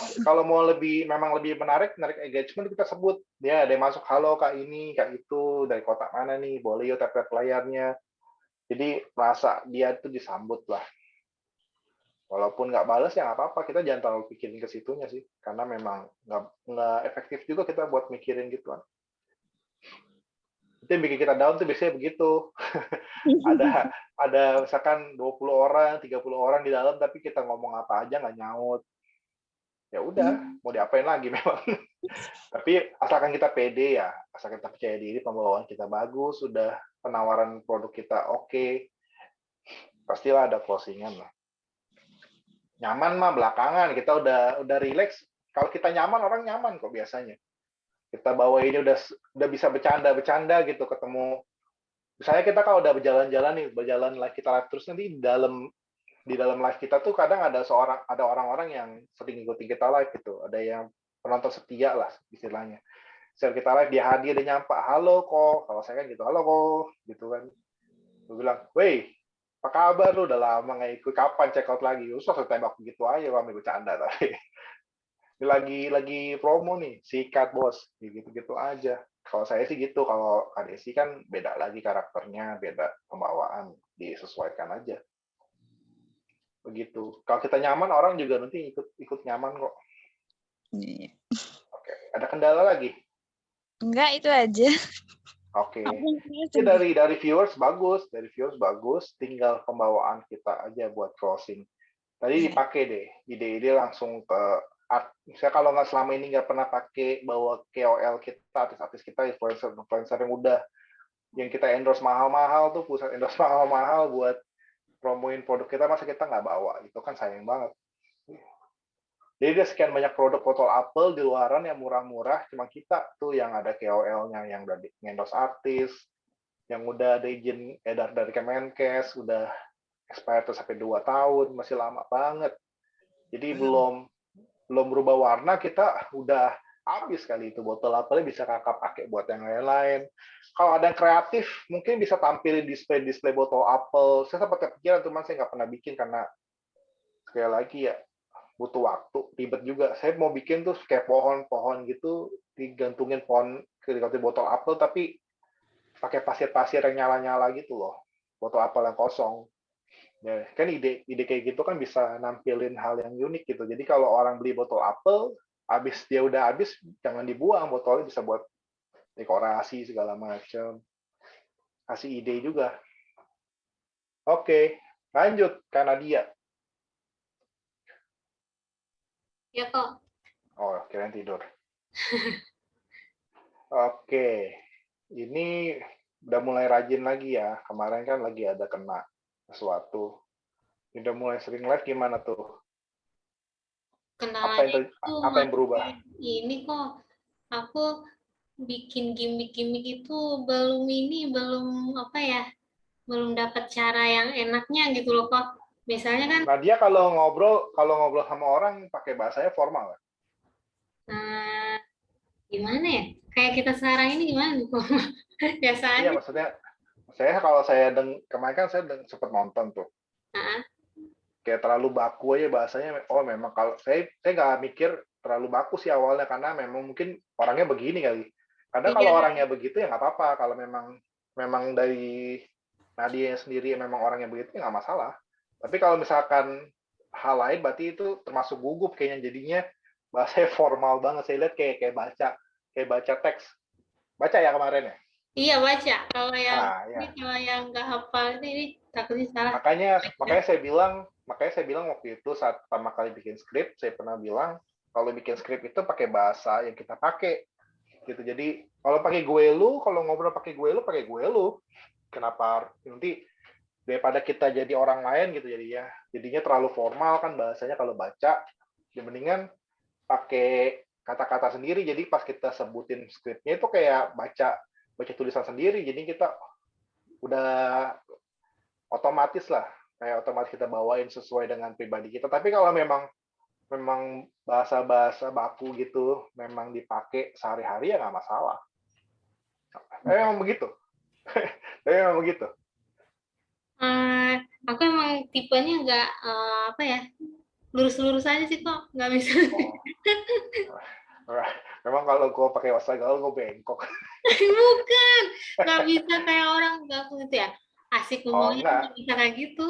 memang lebih menarik engagement, kita sebut dia ada yang masuk, halo kak ini kak itu dari kota mana nih, boleh yuk tap layarnya. Jadi merasa dia itu disambut lah. Walaupun nggak balas ya nggak apa-apa, kita jangan terlalu pikirin ke situnya sih, karena memang nggak efektif juga kita buat mikirin gituan. Itu yang bikin kita down tuh biasanya begitu. ada misalkan 20 orang, 30 orang di dalam, tapi kita ngomong apa aja nggak nyaut. Ya udah, mau diapain lagi memang. Tapi asalkan kita pede ya, asalkan kita percaya diri, pembawaan kita bagus, sudah penawaran produk kita oke, pastilah ada closingan lah. Nyaman mah belakangan, kita udah relax. Kalau kita nyaman, orang nyaman kok biasanya. Kita bawa ini udah bisa bercanda gitu, ketemu. Misalnya kita kalau udah berjalan live kita live terus, nanti di dalam live kita tuh kadang ada orang-orang yang sering ikutin kita live gitu, ada yang penonton setia lah istilahnya. Setiap kita live dia hadir, dia nyapa, halo kok. Kalau saya kan gitu, halo kok, gitu kan. Gue bilang, weh, apa kabar lu? Udah lama nggak ikut, kapan check out lagi? Usah saya tembak begitu aja, kami bercanda tapi. Lagi promo nih, sikat bos, gitu-gitu aja. Kalau saya sih gitu, kalau Kak Desi kan beda lagi karakternya, beda pembawaan, disesuaikan aja. Begitu. Kalau kita nyaman, orang juga nanti ikut nyaman kok. Iya. Oke, ada kendala lagi? Enggak, itu aja. Oke. Aku Ini dari viewers bagus, tinggal pembawaan kita aja buat closing. Tadi dipakai deh, ide-ide langsung ke art. Misalnya kalau nggak selama ini nggak pernah pakai bawa KOL kita, artis-artis kita, influencer yang udah yang kita endorse mahal-mahal tuh, pusat endorse mahal-mahal buat promoin produk kita, masa kita nggak bawa? Itu kan sayang banget. Jadi ada sekian banyak produk botol apel di luaran yang murah-murah, cuma kita tuh yang ada KOL-nya, yang udah endorse artis, yang udah ada izin edar dari Kemenkes, udah expired sampai 2 tahun, masih lama banget. Jadi belum berubah warna, kita udah habis kali itu botol apelnya, bisa kakak pakai buat yang lain-lain. Kalau ada yang kreatif, mungkin bisa tampilin display botol apel. Saya sempat kepikiran, teman saya nggak pernah bikin karena sekali lagi ya butuh waktu, ribet juga. Saya mau bikin tuh kayak pohon-pohon gitu, digantungin pohon ke botol apel, tapi pakai pasir-pasir yang nyala-nyala gitu loh, botol apel yang kosong. Ya, kan ide kayak gitu kan bisa nampilin hal yang unik gitu. Jadi kalau orang beli botol apel, dia udah habis, jangan dibuang, botolnya bisa buat dekorasi segala macam. Kasih ide juga. Oke, lanjut Kak Nadia. Ya kok. Oh, kirain tidur. Oke, ini udah mulai rajin lagi ya. Kemarin kan lagi ada kena sesuatu. Udah mulai sering live gimana tuh? Kendalanya itu apa yang berubah? Ini kok aku bikin gimmick-gimmick itu belum apa ya, belum dapat cara yang enaknya gitu loh kok. Misalnya kan Nadia kalau ngobrol sama orang pakai bahasanya formal. Gimana ya? Kayak kita sekarang ini gimana kok? Biasa aja. Iya, maksudnya kalau saya kemarin kan saya sempat nonton tuh. Kayak terlalu baku aja bahasanya. Oh, memang kalau saya nggak mikir terlalu baku sih awalnya, karena memang mungkin orangnya begini kali. Karena kalau orangnya begitu ya nggak apa-apa. Kalau memang dari Nadia sendiri memang orangnya begitu ya nggak masalah. Tapi kalau misalkan hal lain, berarti itu termasuk gugup kayaknya, jadinya bahasanya formal banget. Saya lihat kayak baca teks. Baca ya kemarin ya? Iya, baca. Kalau yang ya. kalau yang nggak hafal ini takutnya salah. Makanya saya bilang waktu itu saat pertama kali bikin skrip, saya pernah bilang kalau bikin skrip itu pakai bahasa yang kita pakai gitu. Jadi kalau pakai gue lu, kalau ngobrol pakai gue lu. Kenapa nanti daripada kita jadi orang lain gitu, jadinya terlalu formal kan bahasanya. Kalau baca ya mendingan pakai kata-kata sendiri. Jadi pas kita sebutin skripnya itu kayak baca tulisan sendiri. Jadi kita udah otomatis lah, kayak otomatis kita bawain sesuai dengan pribadi kita. Tapi kalau memang bahasa-bahasa baku gitu memang dipakai sehari-hari ya nggak masalah. Memang begitu. Memang begitu. Aku emang tipenya nggak apa ya, lurus-lurus aja sih kok, nggak bisa. Memang kalau gue pakai bahasa gaul gue bengkok. Bukan, nggak bisa kayak orang nggak gitu ya. Asik ngomongnya nggak bisa kayak gitu.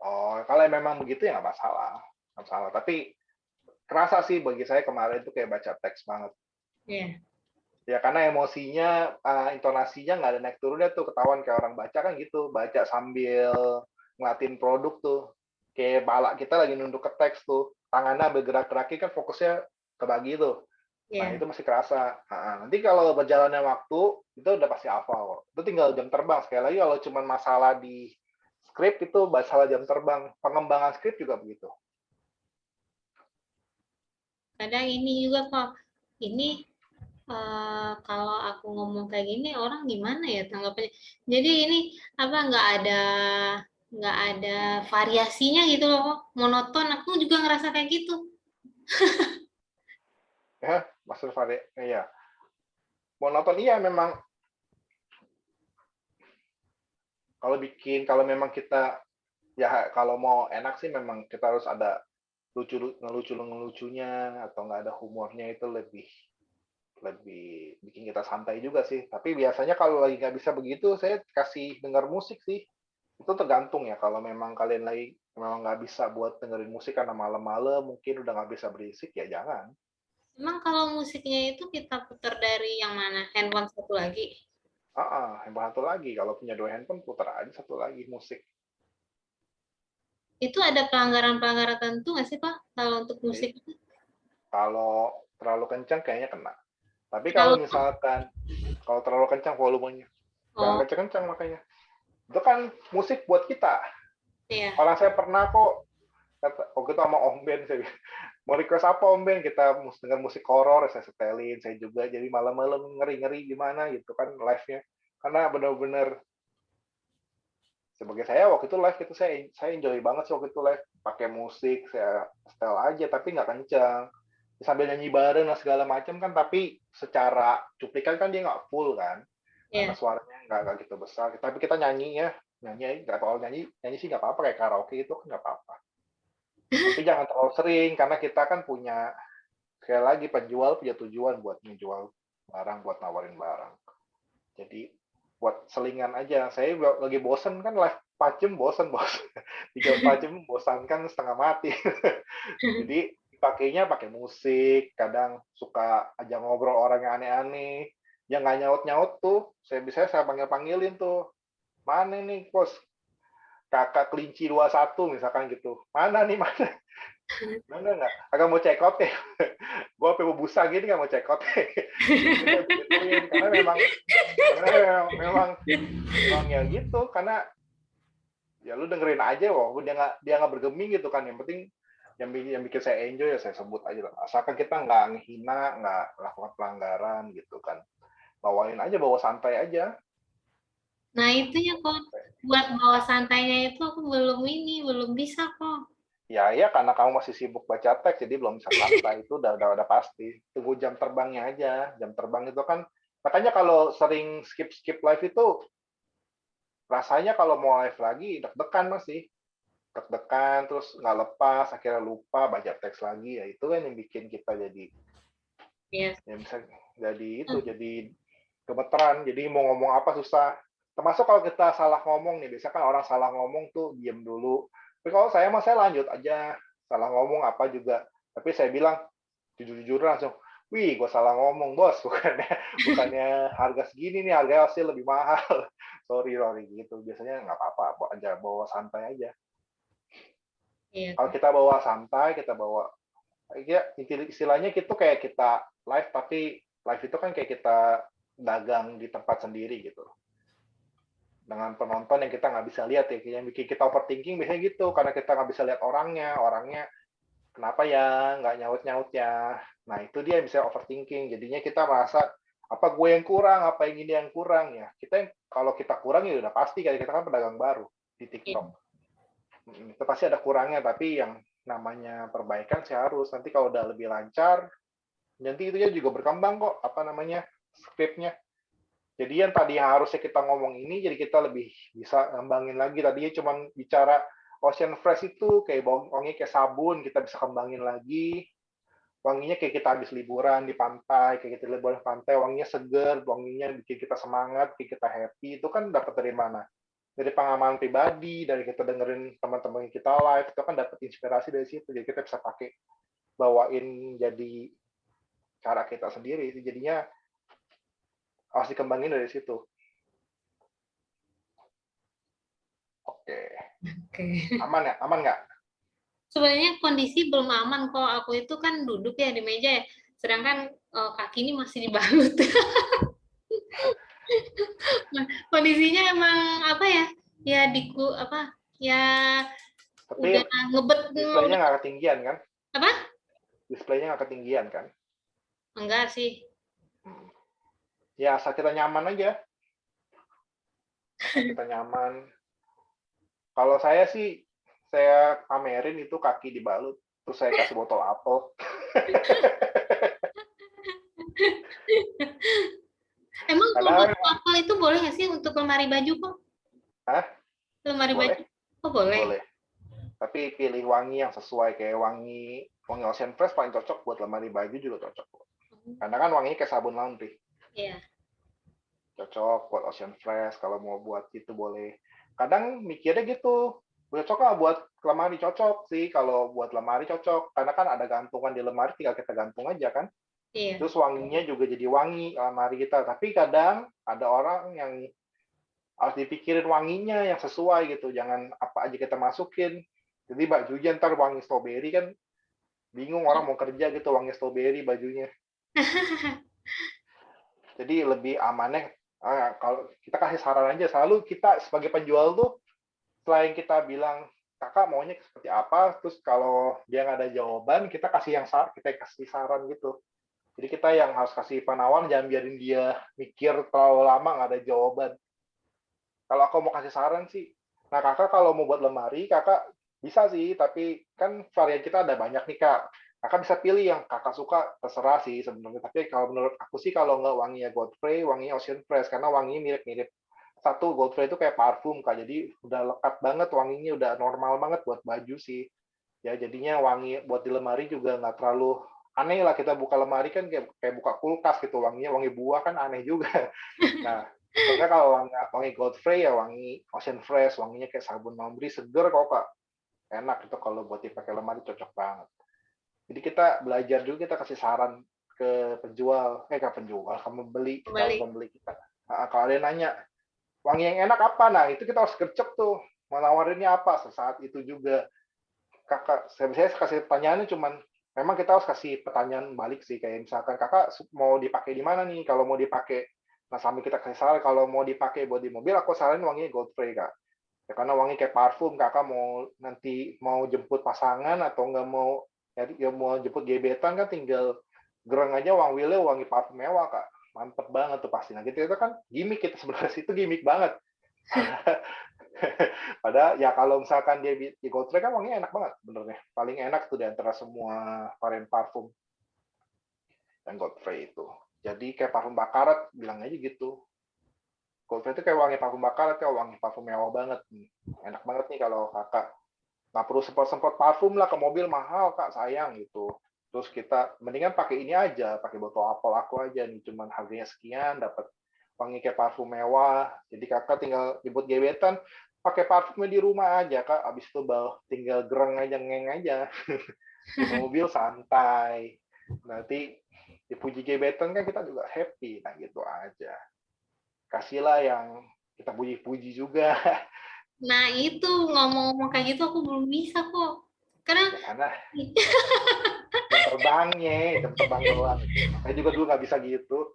Oh, kalau memang begitu ya nggak masalah. Tapi kerasa sih bagi saya kemarin itu kayak baca teks banget. Iya. Ya karena emosinya, intonasinya nggak ada naik turunnya tuh, ketahuan kayak orang baca kan gitu, baca sambil ngeliatin produk tuh. Kayak pala kita lagi nunduk ke teks tuh, tangannya bergerak-geraki kan fokusnya kebagi tuh. Nah, itu masih kerasa. Nanti kalau berjalannya waktu, itu udah pasti hafal. Itu tinggal jam terbang. Sekali lagi kalau cuma masalah di skrip, itu masalah jam terbang. Pengembangan skrip juga begitu. Kadang ini juga kok, ini kalau aku ngomong kayak gini, orang gimana ya tanggapannya. Jadi ini apa, nggak ada variasinya gitu loh, monoton. Aku juga ngerasa kayak gitu. Ya, maksud variasi, iya. mau nonton iya memang kalau memang kita ya kalau mau enak sih memang kita harus ada ngelucunya atau nggak ada humornya itu lebih lebih bikin kita santai juga sih. Tapi biasanya kalau lagi nggak bisa begitu, saya kasih dengar musik sih. Itu tergantung ya. Kalau memang kalian lagi memang nggak bisa buat dengerin musik karena malam-malam, mungkin udah nggak bisa berisik, ya jangan. Emang kalau musiknya itu kita putar dari yang mana? Handphone satu lagi? Handphone satu lagi. Kalau punya 2 handphone, putar aja satu lagi musik. Itu ada pelanggaran-pelanggaran tertentu nggak sih, Pak, kalau untuk musik itu? Kalau terlalu kencang kayaknya kena. Tapi kalau Kalau misalkan kalau terlalu kencang volumenya, jangan oh, kencang-kencang makanya. Itu kan musik buat kita. iya. Orang saya pernah kok waktu itu sama Om Ben, saya mau request apa Om Ben, kita dengar musik horor, saya setelin, saya juga jadi malam-malam ngeri-ngeri gimana gitu kan live-nya. Karena benar-benar sebagai saya waktu itu live itu saya enjoy banget sih waktu itu live, pakai musik saya setel aja tapi nggak kencang. Sambil nyanyi bareng dan segala macam kan, tapi secara cuplikan kan dia nggak full kan, karena Iya. suaranya nggak gitu besar. Tapi kita nyanyi ya, nyanyi nggak terlalu nyanyi sih nggak apa-apa, kayak karaoke itu kan nggak apa-apa. Tapi jangan terlalu sering karena kita kan punya sekali lagi penjual punya tujuan buat menjual barang, buat nawarin barang. Jadi buat selingan aja. Saya lagi bosen kan live 4 jam bosen bos. 3-4 jam bosankan setengah mati. Jadi pakainya pakai musik, kadang suka aja ngobrol orang yang aneh-aneh, yang nggak nyaut-nyaut tuh, saya panggil-panggilin tuh, mana nih bos, kakak kelinci 21 misalkan gitu, mana nih mana, mana nggak, agak mau check out ya, gue apa mau busa gini nggak mau check out ya, gituin, karena memang ya gitu, karena ya lu dengerin aja, walaupun dia nggak bergeming gitu kan, yang penting yang bikin saya enjoy ya saya sebut aja lah. Asalkan kita nggak ngehina, nggak melakukan pelanggaran gitu kan. Bawain aja, bawa santai aja. Nah, itunya kok buat bawa santainya itu aku belum bisa kok. Ya karena kamu masih sibuk baca teks jadi belum bisa santai, itu udah pasti. Tunggu jam terbangnya aja. Jam terbang itu kan makanya kalau sering skip live itu rasanya kalau mau live lagi deg-degan masih. Deg-degan terus nggak lepas, akhirnya lupa baca teks lagi, ya itu kan yang bikin kita jadi Yes. yang bisa jadi itu jadi gemeteran, jadi mau ngomong apa susah. Termasuk kalau kita salah ngomong nih, biasanya kan orang salah ngomong tuh diem dulu. Tapi kalau saya mah saya lanjut aja, salah ngomong apa juga. Tapi saya bilang jujur-jujur langsung, wih, gue salah ngomong bos, bukannya harga segini nih, harga hasil lebih mahal. sorry gitu. Biasanya nggak apa-apa, aja bawa santai aja. Iya. Kalau kita bawa santai, kita bawa ya istilahnya gitu kayak kita live, tapi live itu kan kayak kita dagang di tempat sendiri gitu dengan penonton yang kita nggak bisa lihat ya, yang bikin kita overthinking biasanya gitu karena kita nggak bisa lihat orangnya kenapa ya nggak nyaut ya. Nah itu dia yang bisa overthinking, jadinya kita merasa apa gue yang kurang, apa yang ini yang kurang ya. Kalau kita kurang ya udah pasti, kayak kita kan pedagang baru di TikTok, itu pasti ada kurangnya, tapi yang namanya perbaikan sih harus, nanti kalau udah lebih lancar nanti itu juga berkembang kok, apa namanya, skripnya. Jadi yang tadi harusnya kita ngomong ini, jadi kita lebih bisa ngembangin lagi. Tadinya cuma bicara Ocean Fresh itu kayak wangi kayak sabun, kita bisa kembangin lagi. Wanginya kayak kita habis liburan di pantai, kayak kita liburan di pantai, wanginya seger, wanginya bikin kita semangat, bikin kita happy. Itu kan dapat dari mana? Dari pengalaman pribadi, dari kita dengerin teman-teman kita live, itu kan dapat inspirasi dari situ. Jadi kita bisa pakai, bawain jadi cara kita sendiri. Jadinya harus dikembangin dari situ. Oke. Aman ya? Aman nggak? Sebenarnya kondisi belum aman kok. Aku itu kan duduk ya di meja ya. Sedangkan kaki ini masih dibalut. Nah, kondisinya emang apa ya? Ya ya Tapi udah ngebet. displaynya nggak ketinggian kan? Apa? Displaynya nggak ketinggian kan? Enggak sih. Ya asal kita nyaman aja. Asal kita nyaman. Kalau saya sih, saya pamerin itu kaki dibalut, terus saya kasih botol apel. Emang kalau Karena botol apel itu boleh nggak sih untuk lemari baju kok? Hah? Lemari Boleh, baju? Oh boleh. boleh. Tapi pilih wangi yang sesuai, kayak wangi Ocean Fresh paling cocok buat lemari baju juga cocok. Karena kan wanginya kayak sabun laundry. Iya. Cocok buat Ocean Fresh, kalau mau buat itu boleh. Kadang mikirnya gitu, cocok lah buat lemari, cocok sih kalau buat lemari cocok. Karena kan ada gantungan di lemari, tinggal kita gantung aja kan. Iya. Terus wanginya juga jadi wangi lemari kita. Tapi kadang ada orang yang harus dipikirin wanginya yang sesuai gitu. Jangan apa aja kita masukin. Jadi bajunya ntar wangi strawberry kan bingung orang mau kerja gitu wangi strawberry bajunya. Jadi lebih amannya kalau kita kasih saran aja, selalu kita sebagai penjual tuh selain kita bilang kakak maunya seperti apa, terus kalau dia nggak ada jawaban kita kasih kita kasih saran gitu. Jadi kita yang harus kasih penawaran, jangan biarin dia mikir terlalu lama nggak ada jawaban. Kalau aku mau kasih saran sih, nah kakak kalau mau buat lemari kakak bisa sih, tapi kan varian kita ada banyak nih kak. Kakak bisa pilih yang kakak suka, terserah sih sebenarnya. Tapi kalau menurut aku sih kalau nggak wanginya Godfrey, wanginya Ocean Fresh, karena wanginya mirip-mirip. Satu, Godfrey itu kayak parfum kak, jadi udah lekat banget wanginya, udah normal banget buat baju sih. Ya jadinya wangi buat di lemari juga nggak terlalu aneh lah, kita buka lemari kan kayak buka kulkas gitu, wanginya wangi buah kan aneh juga. Nah, soalnya kalau wangi Godfrey ya wangi Ocean Fresh, wanginya kayak sabun laundry, seger kok kak. Enak itu kalau buat dipakai lemari, cocok banget. Jadi kita belajar juga, kita kasih saran ke ke penjual, ke calon pembeli kita. Nah, kalau ada yang nanya, wangi yang enak apa? Nah, itu kita harus gercep tuh. Mau nawarinnya apa? Sesaat itu juga. Kakak, saya kasih pertanyaannya cuman, memang kita harus kasih pertanyaan balik sih. Kayak misalkan, kakak mau dipakai di mana nih? Kalau mau dipakai, nah sambil kita kasih saran, kalau mau dipakai buat di mobil, aku saranin wanginya Godfrey, Kak. Ya, karena wangi kayak parfum, kakak mau jemput pasangan atau nggak mau, ya mau jemput gebetan kan tinggal gereng aja wheel wangi parfum mewah kak, mantep banget tuh pasti. Nah gitu itu kan gimmick, kita sebenarnya itu gimmick banget. Padahal ya kalau misalkan dia di Godfrey kan wanginya enak banget sebenarnya, paling enak tuh di antara semua varian parfum dan Godfrey itu. Jadi kayak parfum bakarat bilang aja gitu. Godfrey itu kayak wangi parfum bakarat, kayak wangi parfum mewah banget. Enak banget nih kalau kakak nggak perlu semprot parfum lah ke mobil, mahal kak, sayang gitu. Terus kita mendingan pakai ini aja, pakai botol apel aku aja nih, cuman harganya sekian, dapat wangi kayak parfum mewah. Jadi kakak tinggal jemput gebetan, pakai parfumnya di rumah aja kak, abis itu tinggal gereng aja, ngeng aja. Di mobil santai, nanti dipuji gebetan kan kita juga happy. Nah gitu aja, kasihlah yang kita puji-puji juga. Nah itu ngomong-ngomong kayak gitu aku belum bisa kok. Karena Ya, karena jam terbang doang. Saya juga dulu nggak bisa gitu.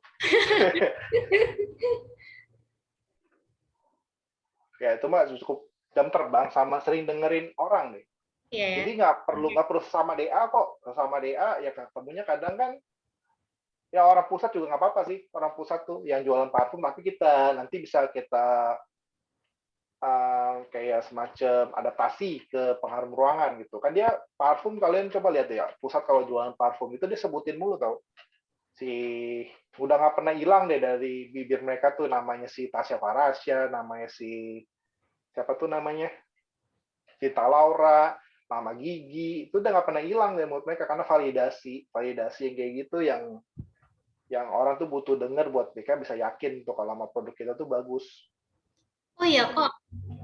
Ya itu mah cukup jam terbang sama sering dengerin orang nih. ya, Jadi nggak perlu sama DA kok. Sama DA ya ketemunya kadang kan ya orang pusat juga nggak apa-apa sih. Orang pusat tuh yang jualan parfum, tapi kita nanti bisa kita kayak semacam adaptasi ke pengharum ruangan gitu. Kan dia parfum, kalian coba lihat ya, pusat kalau jualan parfum itu dia sebutin mulu tau. Udah nggak pernah hilang deh dari bibir mereka tuh, namanya si Tasya Farasya, namanya siapa tuh namanya, Cinta Laura, nama Gigi, itu udah nggak pernah hilang deh menurut mereka, karena validasi yang kayak gitu yang orang tuh butuh denger buat mereka bisa yakin tuh kalau sama produk kita tuh bagus. Oh iya kok,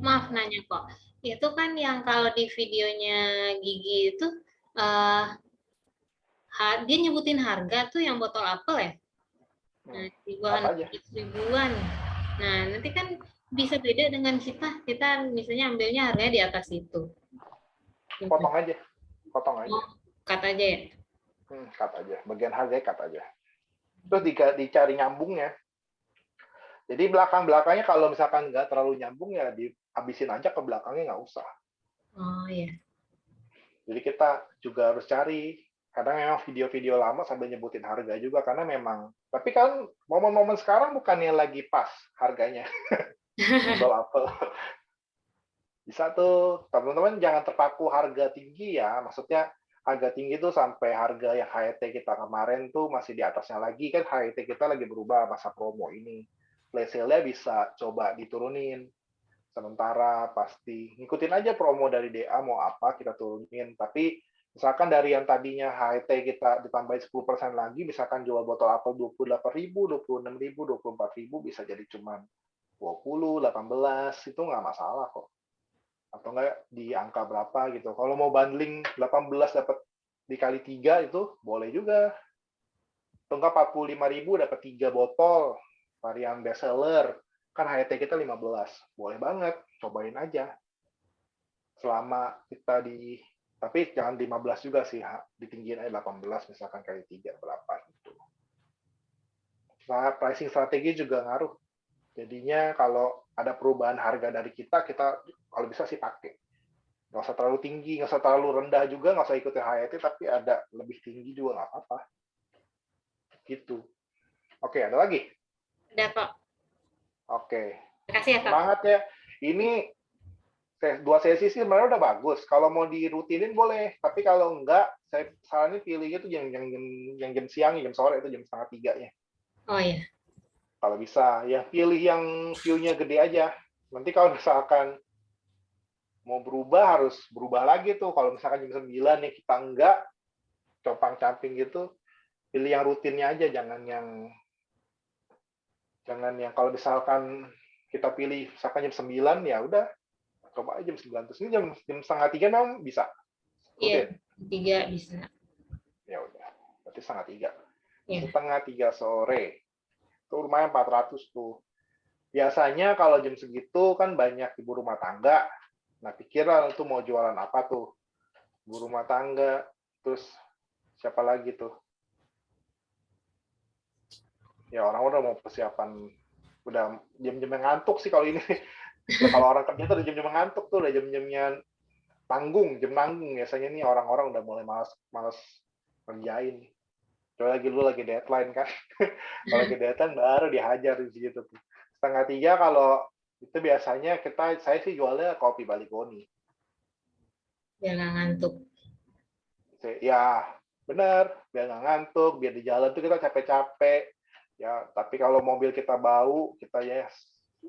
maaf nanya kok. Itu kan yang kalau di videonya Gigi itu eh dia nyebutin harga tuh yang botol apel ya. Nah, Apa aja? ribuan. Nah, nanti kan bisa beda dengan kita misalnya ambilnya harganya di atas itu. Potong aja. Oh, cut aja ya. Cut aja. Bagian harganya cut aja. Terus dicari nyambungnya. Jadi belakang-belakangnya kalau misalkan nggak terlalu nyambung ya dihabisin aja, ke belakangnya nggak usah. Oh iya. Jadi kita juga harus cari. Kadang memang video-video lama sambil nyebutin harga juga, karena memang. Tapi kan momen-momen sekarang bukannya lagi pas harganya. Botol apel. Bisa tuh, teman-teman jangan terpaku harga tinggi ya. Maksudnya agak tinggi tuh sampai harga yang HET kita kemarin tuh masih di atasnya lagi, kan HET kita lagi berubah masa promo ini. Flash sale-nya bisa coba diturunin. Sementara pasti ngikutin aja promo dari DA mau apa kita turunin. Tapi misalkan dari yang tadinya HET kita ditambahin 10% lagi, misalkan jual botol apel 28.000, 26.000, 24.000 bisa jadi cuman 20, 18 itu nggak masalah kok. Atau enggak di angka berapa gitu. Kalau mau bundling 18 dapat dikali 3 itu boleh juga. Atau enggak 45.000 dapat 3 botol varian best seller. Kan HET kita 15. Boleh banget, cobain aja. Selama kita di tapi jangan 15 juga sih, ditinggiin aja 18 misalkan kali 3 berapa gitu. Nah, pricing strategi juga ngaruh. Jadinya kalau ada perubahan harga dari kita kalau bisa sih pakai. Nggak usah terlalu tinggi, nggak usah terlalu rendah juga, nggak usah ikutin HET, tapi ada lebih tinggi juga nggak apa-apa. Gitu. Oke, ada lagi? Ada kok. Oke. Terima kasih ya, Kak. Semangat ya. Ini 2 sesi sih sebenarnya udah bagus. Kalau mau dirutinin boleh, tapi kalau enggak, saya saranin pilihnya tuh yang jam siang, jam sore itu jam 2:30 ya. Oh iya. Kalau bisa, ya pilih yang view-nya gede aja. Nanti kalau misalkan mau berubah harus berubah lagi tuh. Kalau misalkan jam 9 nih kita enggak compang-camping gitu, pilih yang rutinnya aja, jangan yang kalau misalkan kita pilih misalkan jam 9 ya udah coba aja jam 9. Terus ini jam 2:30 memang bisa. Iya, 3 bisa. Ya udah, berarti 2:30. Iya. 2:30 sore. Itu lumayan 400 tuh. Biasanya kalau jam segitu kan banyak ibu rumah tangga. Nah, pikiran itu mau jualan apa tuh? Ibu rumah tangga, terus siapa lagi tuh? Ya orang udah mau persiapan, udah jam-jam ngantuk sih kalau ini. Ya, kalau orang kerja tuh udah jam-jam ngantuk tuh, udah jam-jamnya jam nanggung. Biasanya nih orang-orang udah mulai malas kerjain. Lagi deadline kan. Kalau lagi deadline baru dihajar di situ tuh. 2:30 kalau itu biasanya saya sih jualnya kopi Balikoni. Biar nggak ngantuk. Ya, benar. Biar nggak ngantuk, biar di jalan tuh kita capek-capek. Ya, tapi kalau mobil kita bau, kita ya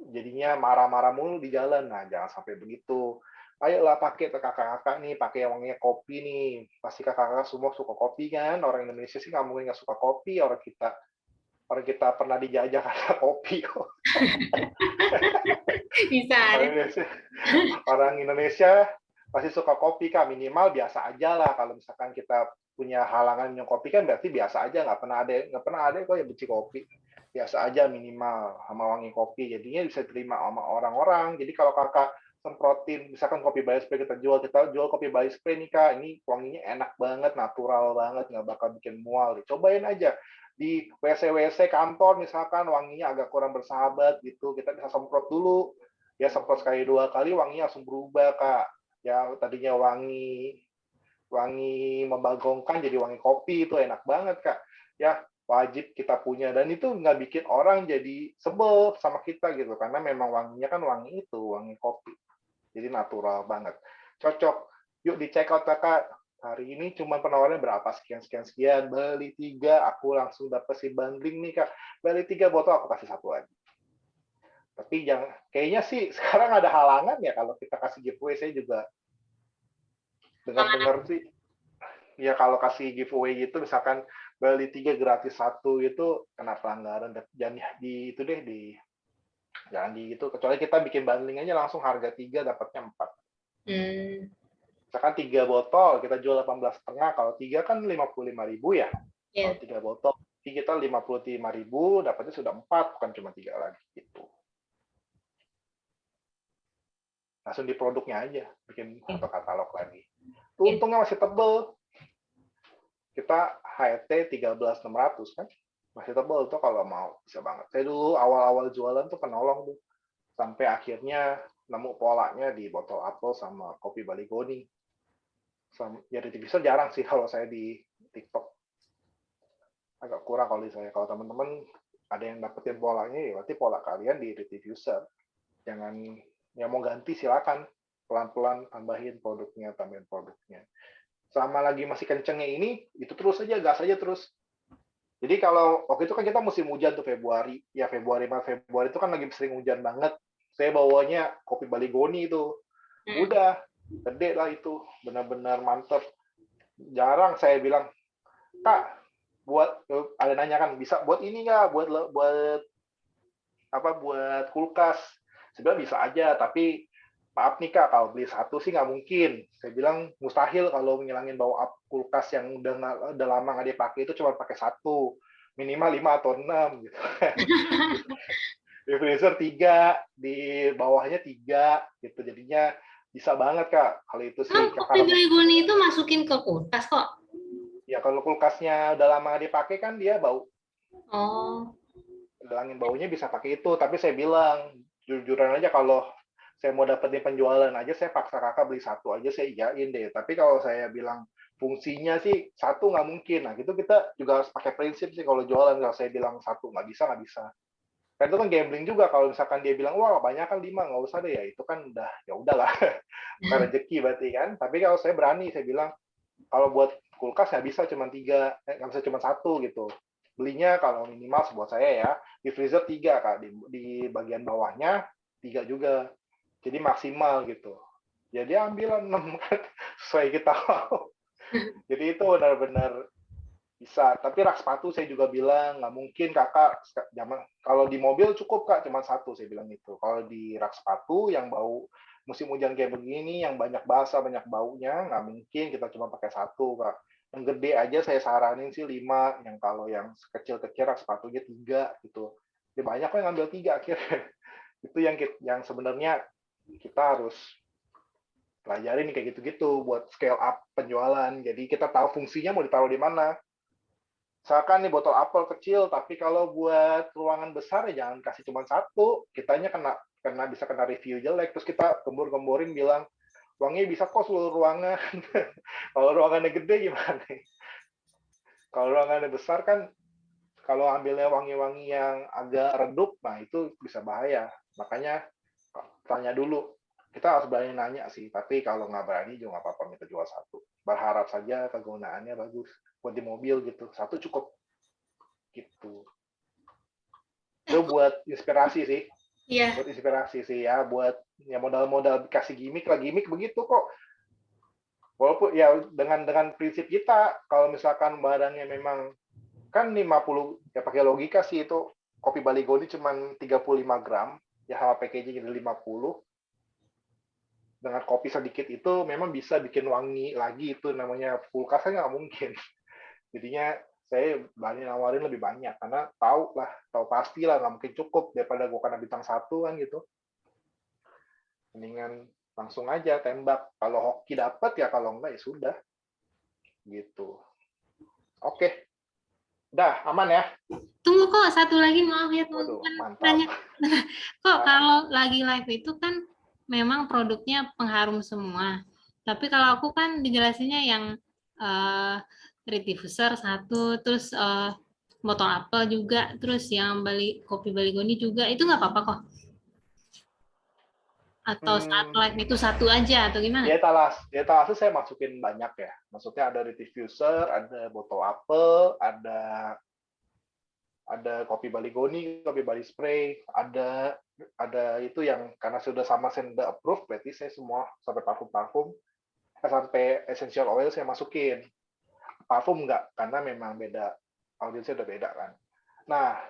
jadinya marah-marah mulu di jalan. Nah, jangan sampai begitu. Ayolah pakai kakak-kakak nih, pakai yang wanginya kopi nih. Pasti kakak-kakak semua suka kopi kan? Orang Indonesia sih nggak mungkin nggak suka kopi. Orang kita pernah dijajah karena kopi kok. Bisa. Orang Indonesia pasti suka kopi kan, minimal biasa aja lah. Kalau misalkan kita punya halangan minum kopi kan berarti biasa aja, nggak pernah ada kok yang benci kopi. Biasa aja minimal sama wangi kopi, jadinya bisa terima sama orang-orang. Jadi kalau kakak semprotin, misalkan kopi Bali Spray kita jual kopi Bali Spray nih kak, ini wanginya enak banget, natural banget, nggak bakal bikin mual. Cobain aja di WC kantor misalkan wanginya agak kurang bersahabat gitu, kita bisa semprot dulu. Ya semprot sekali 2 kali wanginya langsung berubah kak. Ya tadinya wangi membagongkan jadi wangi kopi, itu enak banget kak. Ya wajib kita punya, dan itu nggak bikin orang jadi sebel sama kita gitu, karena memang wanginya kan wangi kopi, jadi natural banget, cocok. Yuk dicek out kakak, hari ini cuma penawarannya berapa, sekian, beli 3 aku langsung dapat si bundling nih kak, beli 3 botol aku kasih 1 lagi. Tapi jangan, kayaknya sih sekarang ada halangan ya kalau kita kasih giveaway. Saya juga dengar sih, ya kalau kasih giveaway gitu, misalkan beli 3 gratis 1 itu kena pelanggaran. Jangan itu deh, jangan itu, kecuali kita bikin bundling aja langsung harga 3 dapatnya 4. Misalkan 3 botol kita jual 18,5, kalau 3 kan 55.000 ya. Kalau 3 botol, kita 55.000 dapatnya sudah 4, bukan cuma 3 lagi gitu. Langsung di produknya aja, bikin foto katalog lagi. Untungnya masih tebel. Kita HET 13.600 kan, masih tebel tuh kalau mau, bisa banget. Saya dulu awal-awal jualan tuh penolong tuh, sampai akhirnya nemu polanya di botol apel sama kopi Balikoni. Ya di diffuser jarang sih kalau saya di TikTok, agak kurang kalau di saya. Kalau teman-teman ada yang dapetin polanya, ya berarti pola kalian di diffuser. Jangan, ya mau ganti silakan, pelan-pelan tambahin produknya. selama lagi masih kencengnya ini, itu terus aja, gas aja terus. Jadi kalau waktu itu kan kita musim hujan tuh Februari, ya Maret, Februari itu kan lagi sering hujan banget. Saya bawanya kopi Baligoni itu, udah gede lah itu, benar-benar mantep. Jarang saya bilang, Kak, buat ada nanya kan, bisa buat ini nggak, buat kulkas. Saya bilang bisa aja, tapi maaf nih Kak, kalau beli satu sih nggak mungkin. Saya bilang mustahil kalau ngilangin bau kulkas yang udah lama nggak dipakai itu cuma pakai satu, minimal 5 atau 6 gitu. Di freezer 3, di bawahnya 3 gitu. Jadinya bisa banget Kak kalau itu sih. Kopi Baligoni itu masukin ke kulkas kok. Ya kalau kulkasnya udah lama nggak dipakai kan dia bau. Oh. Hilangin baunya bisa pakai itu, tapi saya bilang jujuran aja kalau saya mau dapetin penjualan aja, saya paksa kakak beli satu aja, saya iyain deh. Tapi kalau saya bilang fungsinya sih satu nggak mungkin. Nah gitu kita juga harus pakai prinsip sih kalau jualan. Kalau saya bilang satu nggak bisa. Kan itu kan gambling juga. Kalau misalkan dia bilang wah banyak kan 5 nggak usah deh ya, itu kan udah ya udahlah. Bukan rezeki berarti kan. Tapi kalau saya berani, saya bilang kalau buat kulkas nggak bisa cuma 3, nggak bisa cuma 1 gitu. Belinya kalau minimal buat saya ya di freezer 3 Kak, di bagian bawahnya 3 juga. Jadi maksimal gitu. Jadi ambil 6 kan sesuai kita mau. Jadi itu benar-benar bisa. Tapi rak sepatu saya juga bilang nggak mungkin kakak zaman kalau di mobil cukup Kak cuma 1 saya bilang itu. Kalau di rak sepatu yang bau musim hujan kayak begini yang banyak basah banyak baunya nggak mungkin kita cuma pakai 1 Kak. Yang gede aja saya saranin sih 5, yang kalau yang kecil-kecil rak sepatunya 3 gitu. Ya banyak kok yang ngambil 3 akhirnya. Itu yang sebenarnya kita harus pelajarin kayak gitu-gitu buat scale up penjualan. Jadi kita tahu fungsinya mau ditaruh di mana. Misalkan nih botol apel kecil, tapi kalau buat ruangan besar ya jangan kasih cuma 1. Kitanya bisa kena review jelek, terus kita gembor-gemborin bilang uangnya bisa kok seluruh ruangan. Kalau ruangannya gede gimana? Kalau ruangannya besar kan, kalau ambilnya wangi-wangi yang agak redup, nah itu bisa bahaya. Makanya tanya dulu. Kita harus berani nanya sih, tapi kalau nggak berani juga nggak apa-apa minta jual 1. Berharap saja kegunaannya bagus. Buat di mobil gitu, 1 cukup. Gitu. Itu buat inspirasi sih. Iya. Buat inspirasi sih ya, buat ya modal-modal kasih gimmick begitu kok. Walaupun ya dengan prinsip kita, kalau misalkan barangnya memang kan 50, ya pakai logika sih itu kopi Baligoni cuma 35 gram, ya sama packaging itu 50. Dengan kopi sedikit itu memang bisa bikin wangi lagi, itu namanya kulkasnya nggak mungkin. Jadinya saya berani nawarin lebih banyak karena tahu pasti lah nggak mungkin cukup daripada gue kena bintang 1 kan gitu. Mendingan langsung aja tembak. Kalau hoki dapat ya, kalau enggak ya sudah. Gitu. Oke. Udah aman ya? Tunggu kok, satu lagi maaf ya Waduh, teman-teman. mantap. Kok kalau lagi live itu kan memang produknya pengharum semua. Tapi kalau aku kan dijelasinnya yang diffuser 1, terus botol apel juga, terus yang kopi Baligoni juga, itu nggak apa-apa kok? Atau saat live itu 1 aja atau gimana? Di etalase saya masukin banyak ya. Maksudnya ada diffuser, ada botol apel, ada kopi Baligoni, kopi Bali Spray, ada itu yang karena sudah sama Senda approve, berarti saya semua sampai parfum, sampai essential oil saya masukin. Parfum enggak, karena memang beda, audiensnya udah beda kan. Nah,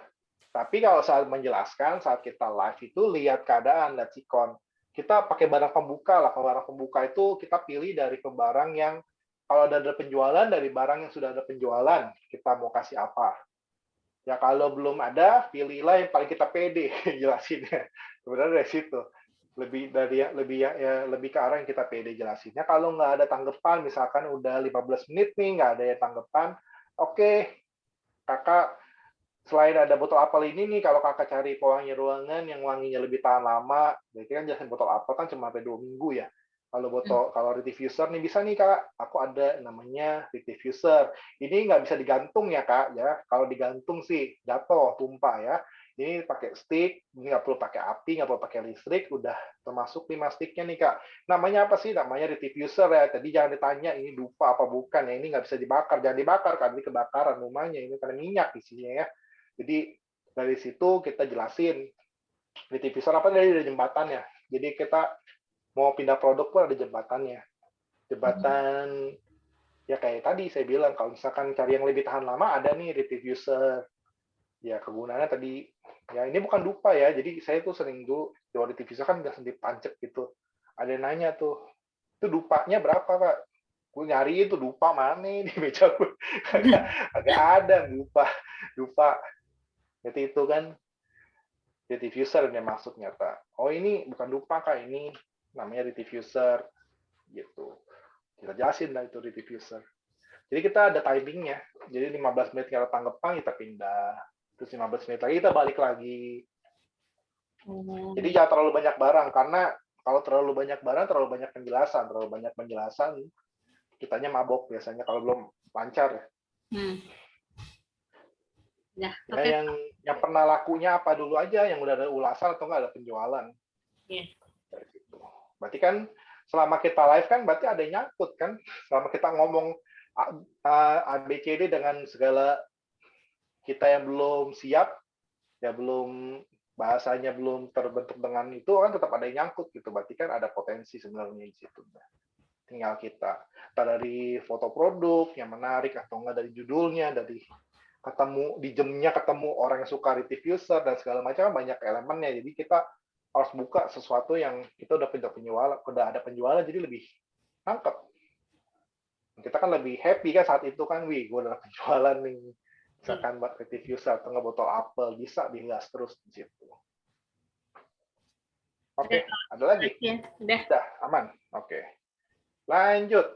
tapi kalau saat menjelaskan, saat kita live itu lihat keadaan, lihat sikon. Kita pakai barang pembuka lah. Kalau barang pembuka itu kita pilih dari barang yang kalau ada penjualan, dari barang yang sudah ada penjualan, kita mau kasih apa. Ya kalau belum ada, pilihlah yang paling kita pede jelasinnya. Sebenarnya dari situ. Lebih ke arah yang kita pede jelasinnya. Kalau nggak ada tanggapan, misalkan udah 15 menit nih nggak ada yang tanggapan, oke, kakak selain ada botol apel ini nih, kalau kakak cari pewangi ruangan yang wanginya lebih tahan lama, berarti kan jelasin botol apel kan cuma sampai 2 minggu ya. Kalau diffuser nih bisa nih kak, aku ada namanya diffuser. Ini nggak bisa digantung ya kak ya. Kalau digantung sih jatuh, tumpah ya. Ini pakai stick, ini nggak perlu pakai api, nggak perlu pakai listrik, udah termasuk 5 sticknya nih Kak. Namanya apa sih? Namanya rediffuser ya. Tadi jangan ditanya ini dupa apa bukan ya. Ini nggak bisa dibakar, jangan dibakar kan ini kebakaran rumahnya. Ini karena minyak isinya ya. Jadi dari situ kita jelasin rediffuser apa dari jembatannya. Jadi kita mau pindah produk pun ada jembatannya. Jembatan ya kayak tadi saya bilang kalau misalkan cari yang lebih tahan lama ada nih rediffuser. Ya kegunaannya tadi ya ini bukan dupa ya. Jadi saya tuh sering tuh jual rediffuser kan udah sendiri pancet gitu. Ada yang nanya tuh, itu dupanya berapa Pak? Gue nyari itu dupa mana di meja gue. agak ada dupa. Jadi itu kan rediffuser yang masuk nyata. Oh ini bukan dupa Kak, ini namanya rediffuser gitu. Kita jelasin lah itu rediffuser. Jadi kita ada timingnya. Jadi 15 menit kalau tanggapan kita pindah. Terus 15 menit lagi kita balik lagi. Jadi jangan terlalu banyak barang karena kalau terlalu banyak barang terlalu banyak penjelasan, kitanya mabok biasanya kalau belum lancar. Ya, Ya, yang pernah lakunya apa dulu aja, yang udah ada ulasan atau nggak ada penjualan. Iya. Berarti kan selama kita live kan berarti ada yang nyangkut kan. Selama kita ngomong ABCD dengan segala kita yang belum siap, ya belum bahasanya belum terbentuk dengan itu kan tetap ada yang nyangkut gitu. Berarti kan ada potensi sebenarnya di situ. Tinggal kita dari foto produk yang menarik atau enggak dari judulnya, dari ketemu di jamnya ketemu orang yang suka rediffuser dan segala macam banyak elemennya. Jadi kita harus buka sesuatu yang kita udah ada penjualan jadi lebih nangkep. Kita kan lebih happy kan saat itu kan, gue udah penjualan nih. Misalkan buat rediffuser atau nggak botol apel bisa dihias terus di situ. Oke, ada lagi? Udah. Aman. Oke. Lanjut.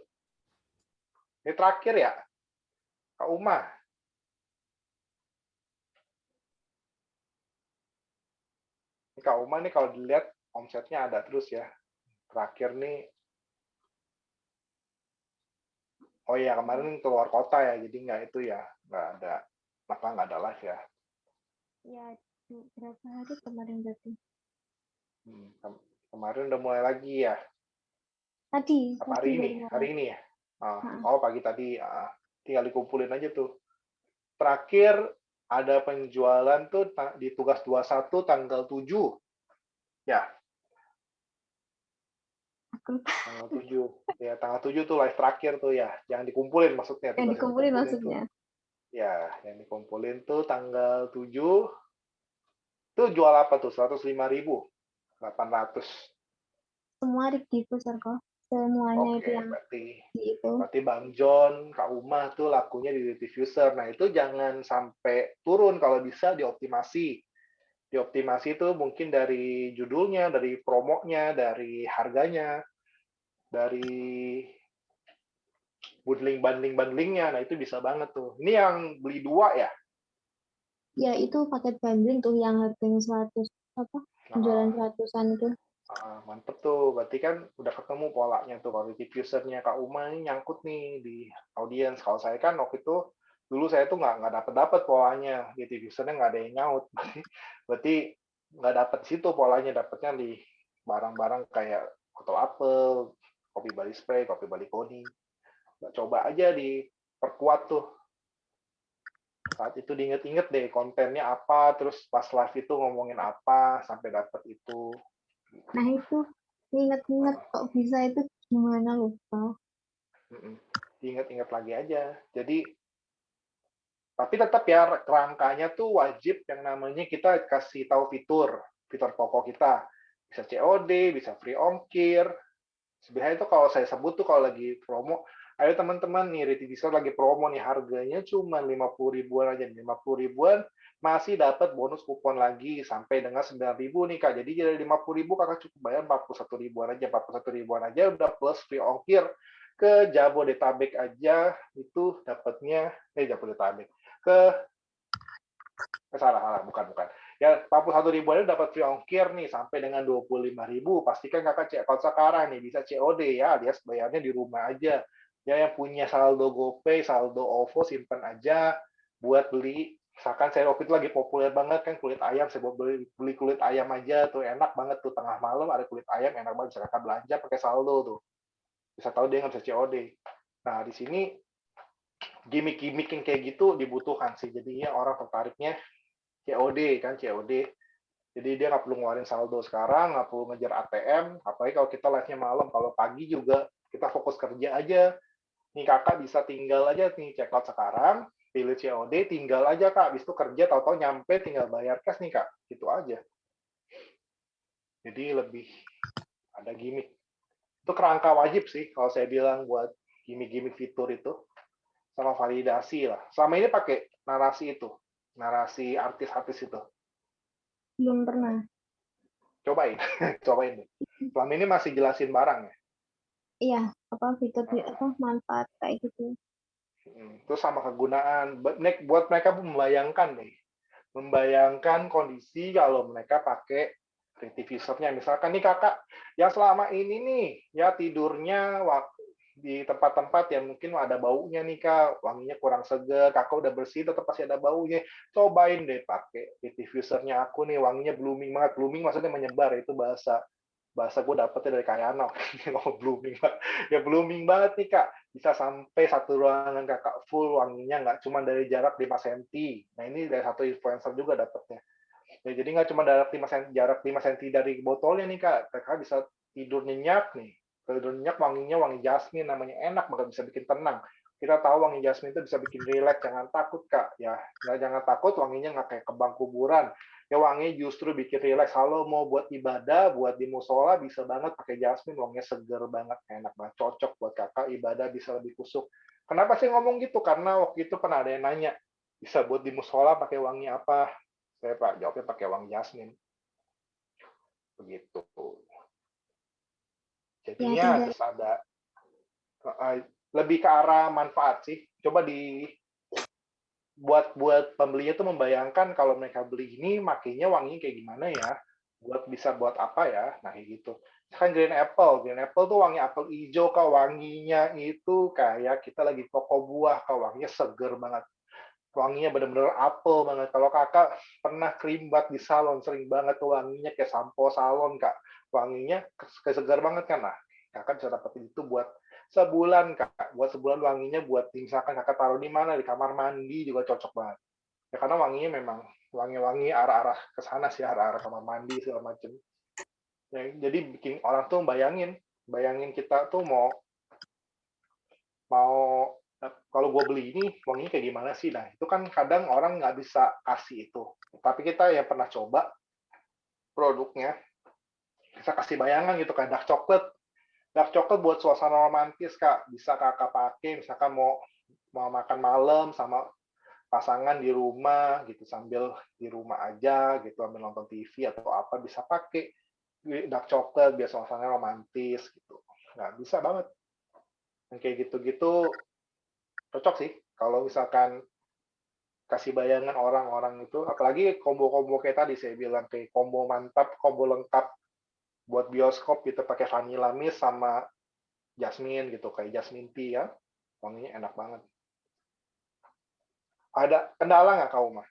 Ini terakhir ya. Kak Uma. Kak Uma nih kalau dilihat omsetnya ada terus ya. Terakhir nih. Oh iya, kemarin keluar kota ya, jadi nggak itu ya. Nggak ada live ya. Ya, berapa hari kemarin berarti? Kemarin udah mulai lagi ya. Tadi. Hari ini ya. Oh pagi tadi. Tinggal dikumpulin aja tuh. Terakhir ada penjualan tuh di tugas 21 tanggal 7. Ya. Tanggal 7. Ya, tanggal 7 tuh live terakhir tuh ya. Yang dikumpulin maksudnya. Yang dikumpulin maksudnya. Tuh. Ya, yang dikumpulin tuh tanggal 7. Tuh jual apa tuh? 105.800. Semua rediffuser kok. Semuanya itu yang berarti Bang John, Kak Uma tuh lakunya di rediffuser. Nah, itu jangan sampai turun kalau bisa dioptimasi. Dioptimasi itu mungkin dari judulnya, dari promonya, dari harganya, dari bundlingnya. Nah, itu bisa banget tuh. Ini yang beli 2 ya? Ya, itu paket bundling tuh yang harganya 100 penjualan 100-an itu. Mantep tuh, berarti kan udah ketemu polanya tuh. Kalau rediffusernya Kak Uma ini nyangkut nih di audiens. Kalau saya kan waktu itu dulu saya tuh nggak dapet polanya, rediffusernya nggak ada yang nyaut. Berarti nggak dapet situ polanya, dapetnya di barang-barang kayak botol apel, kopi Bali Spray, kopi Bali Koni. Coba aja diperkuat tuh. Saat itu diinget-inget deh kontennya apa, terus pas live itu ngomongin apa sampai dapet itu. Nah itu inget-inget kok bisa itu gimana lupa. Ingat-ingat lagi aja. Jadi tapi tetap ya kerangkanya tuh wajib yang namanya kita kasih tahu fitur pokok kita. Bisa COD, bisa free ongkir. Sebenarnya itu kalau saya sebut tuh kalau lagi promo, ayo teman-teman nih rediffuser lagi promo nih harganya cuma 50 ribuan aja. 50 ribuan masih dapat bonus kupon lagi sampai dengan 9.000 nih Kak. Jadi dari 50 ribu Kakak cukup bayar 41 ribuan aja. 41 ribuan aja udah plus free ongkir ke Jabodetabek aja itu dapatnya Jabodetabek salah bukan ya 41 ribuan dapat free ongkir nih sampai dengan 25.000. Pastikan Kakak cek kalau sekarang nih bisa COD ya alias bayarnya di rumah aja ya. Yang punya saldo GoPay, saldo OVO simpan aja buat beli Misalkan saya waktu itu lagi populer banget kan kulit ayam, saya beli kulit ayam aja tuh enak banget tuh, tengah malam ada kulit ayam enak banget, bisa kakak belanja pakai saldo tuh, bisa tahu dia nggak bisa COD. Nah di sini gimmick-gimmick yang kayak gitu dibutuhkan sih, jadinya orang tertariknya COD kan, COD. Jadi dia nggak perlu ngeluarin saldo sekarang, nggak perlu ngejar ATM, apalagi kalau kita live-nya malam, kalau pagi juga kita fokus kerja aja. Nih kakak bisa tinggal aja nih check out sekarang, pilih COD, tinggal aja kak, habis itu kerja tahu-tahu nyampe tinggal bayar cash nih kak, gitu aja. Jadi lebih ada gimmick. Itu kerangka wajib sih kalau saya bilang buat gimmick-gimmick fitur itu, sama validasi lah. Selama ini pakai narasi itu, narasi artis-artis itu. Belum pernah. Cobain, cobain deh. Selama ini masih jelasin barang ya. Iya, apa fitur apa manfaat kayak gitu. Terus sama kegunaan. Buat mereka membayangkan nih, membayangkan kondisi kalau mereka pakai creative user-nya. Misalkan nih kakak, yang selama ini nih, ya tidurnya di tempat-tempat yang mungkin ada baunya nih kak, wanginya kurang seger, kakak udah bersih tetap pasti ada baunya. Cobain deh pakai creative user-nya aku nih, wanginya blooming banget. Blooming maksudnya menyebar, itu bahasa gue dapetnya dari Kayano. Oh, blooming banget. Ya blooming banget nih kak, bisa sampai satu ruangan kakak full wanginya, nggak cuma dari jarak 5 cm. Nah ini dari satu influencer juga dapetnya. Ya, jadi nggak cuma jarak 5 cm dari botolnya nih kak, kakak bisa tidur nyenyak nih. Tidur nyenyak, wanginya wangi jasmine, namanya enak, maka bisa bikin tenang. Kita tahu wangi jasmine itu bisa bikin rileks, jangan takut kak. Ya, jangan takut, wanginya nggak kayak kebang kuburan. Ya wangi justru bikin rileks. Kalau mau buat ibadah, buat di musola, bisa banget pakai jasmine, wanginya seger banget, enak banget, cocok buat kakak ibadah bisa lebih kusuk. Kenapa sih ngomong gitu? Karena waktu itu pernah ada yang nanya, bisa buat di musola pakai wangi apa? Saya Pak jawabnya pakai wangi jasmine. Begitu. Ya, Jadinya tinggal harus ada lebih ke arah manfaat sih. Coba buat pembelinya tuh membayangkan kalau mereka beli ini makainya wanginya kayak gimana ya, bisa buat apa ya, nah kayak gitu. Kan Green Apple tuh wangi apel hijau kak, wanginya itu kayak kita lagi toko buah kak, wanginya seger banget, wanginya bener-bener apel banget. Kalau kakak pernah krimbat di salon, sering banget tuh wanginya kayak sampo salon kak, wanginya segar banget kan, nah kakak bisa dapetin itu buat sebulan kak, buat sebulan wanginya, buat misalkan kakak taruh di mana, di kamar mandi juga cocok banget ya, karena wanginya memang wangi-wangi arah-arah ke sana sih, arah-arah kamar mandi segala macem ya, jadi bikin orang tuh bayangin kita tuh mau kalau gue beli ini wanginya kayak gimana sih, nah itu kan kadang orang nggak bisa kasih itu, tapi kita yang pernah coba produknya bisa kasih bayangan gitu, kayak dark chocolate buat suasana romantis kak, bisa kakak pakai misalkan mau makan malam sama pasangan di rumah gitu, sambil di rumah aja gitu, ambil nonton TV atau apa, bisa pakai dark chocolate biar suasana romantis gitu. Nggak bisa banget yang kayak gitu-gitu, cocok sih kalau misalkan kasih bayangan orang-orang itu, apalagi combo-combo kayak tadi saya bilang, kayak combo mantap, combo lengkap buat bioskop gitu, pakai vanilla mist sama jasmine gitu, kayak jasmine tea ya, wanginya enak banget. Ada kendala nggak kau mah?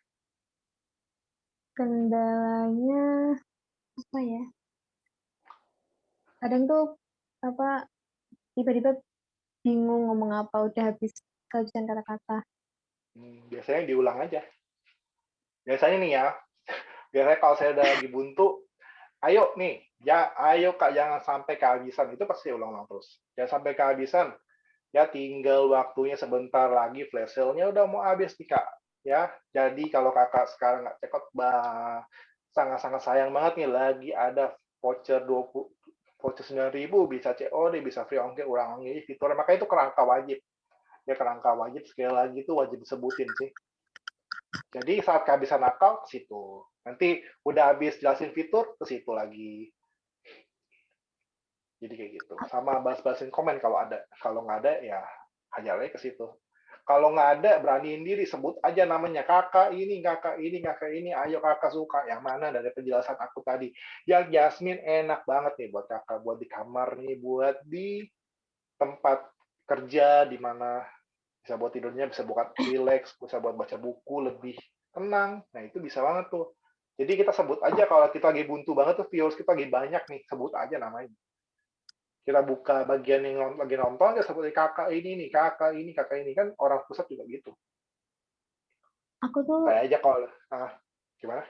kendalanya apa ya? Kadang tuh apa tiba-tiba bingung ngomong apa, udah habis kehabisan kata-kata. Biasanya diulang aja. Biasanya nih ya, biasanya kalau saya udah lagi buntu, ayo nih, ya ayo kak jangan sampai kehabisan, itu pasti ulang-ulang terus. Jangan sampai kehabisan, ya tinggal waktunya sebentar lagi, flash sale-nya udah mau habis nih kak. Ya, jadi kalau kakak sekarang nggak check out, sangat-sangat sayang banget nih, lagi ada voucher 9.000 bisa COD, bisa free ongkir, ulang ongkir fiturnya, makanya itu kerangka wajib. Ya kerangka wajib, sekali lagi itu wajib disebutin sih. Jadi saat kehabisan akal, ke situ. Nanti udah habis jelasin fitur, ke situ lagi. Jadi kayak gitu. Sama balas-balasin komen kalau ada. Kalau nggak ada, ya hajar aja ke situ. Kalau nggak ada, beraniin diri, sebut aja namanya. Kakak ini, ayo kakak suka. Yang mana dari penjelasan aku tadi. Yang Jasmine enak banget nih buat kakak. Buat di kamar nih, buat di tempat kerja, di mana bisa buat tidurnya, bisa buat relax, bisa buat baca buku lebih tenang. Nah, itu bisa banget tuh. Jadi kita sebut aja kalau kita lagi buntu banget tuh, viewers kita lagi banyak nih, sebut aja namanya. Kita buka bagian yang lagi nonton, ya sebut kakak ini nih, kakak ini, kakak ini. Kan orang pusat juga gitu. Aku tuh Kayak aja kalau, gimana?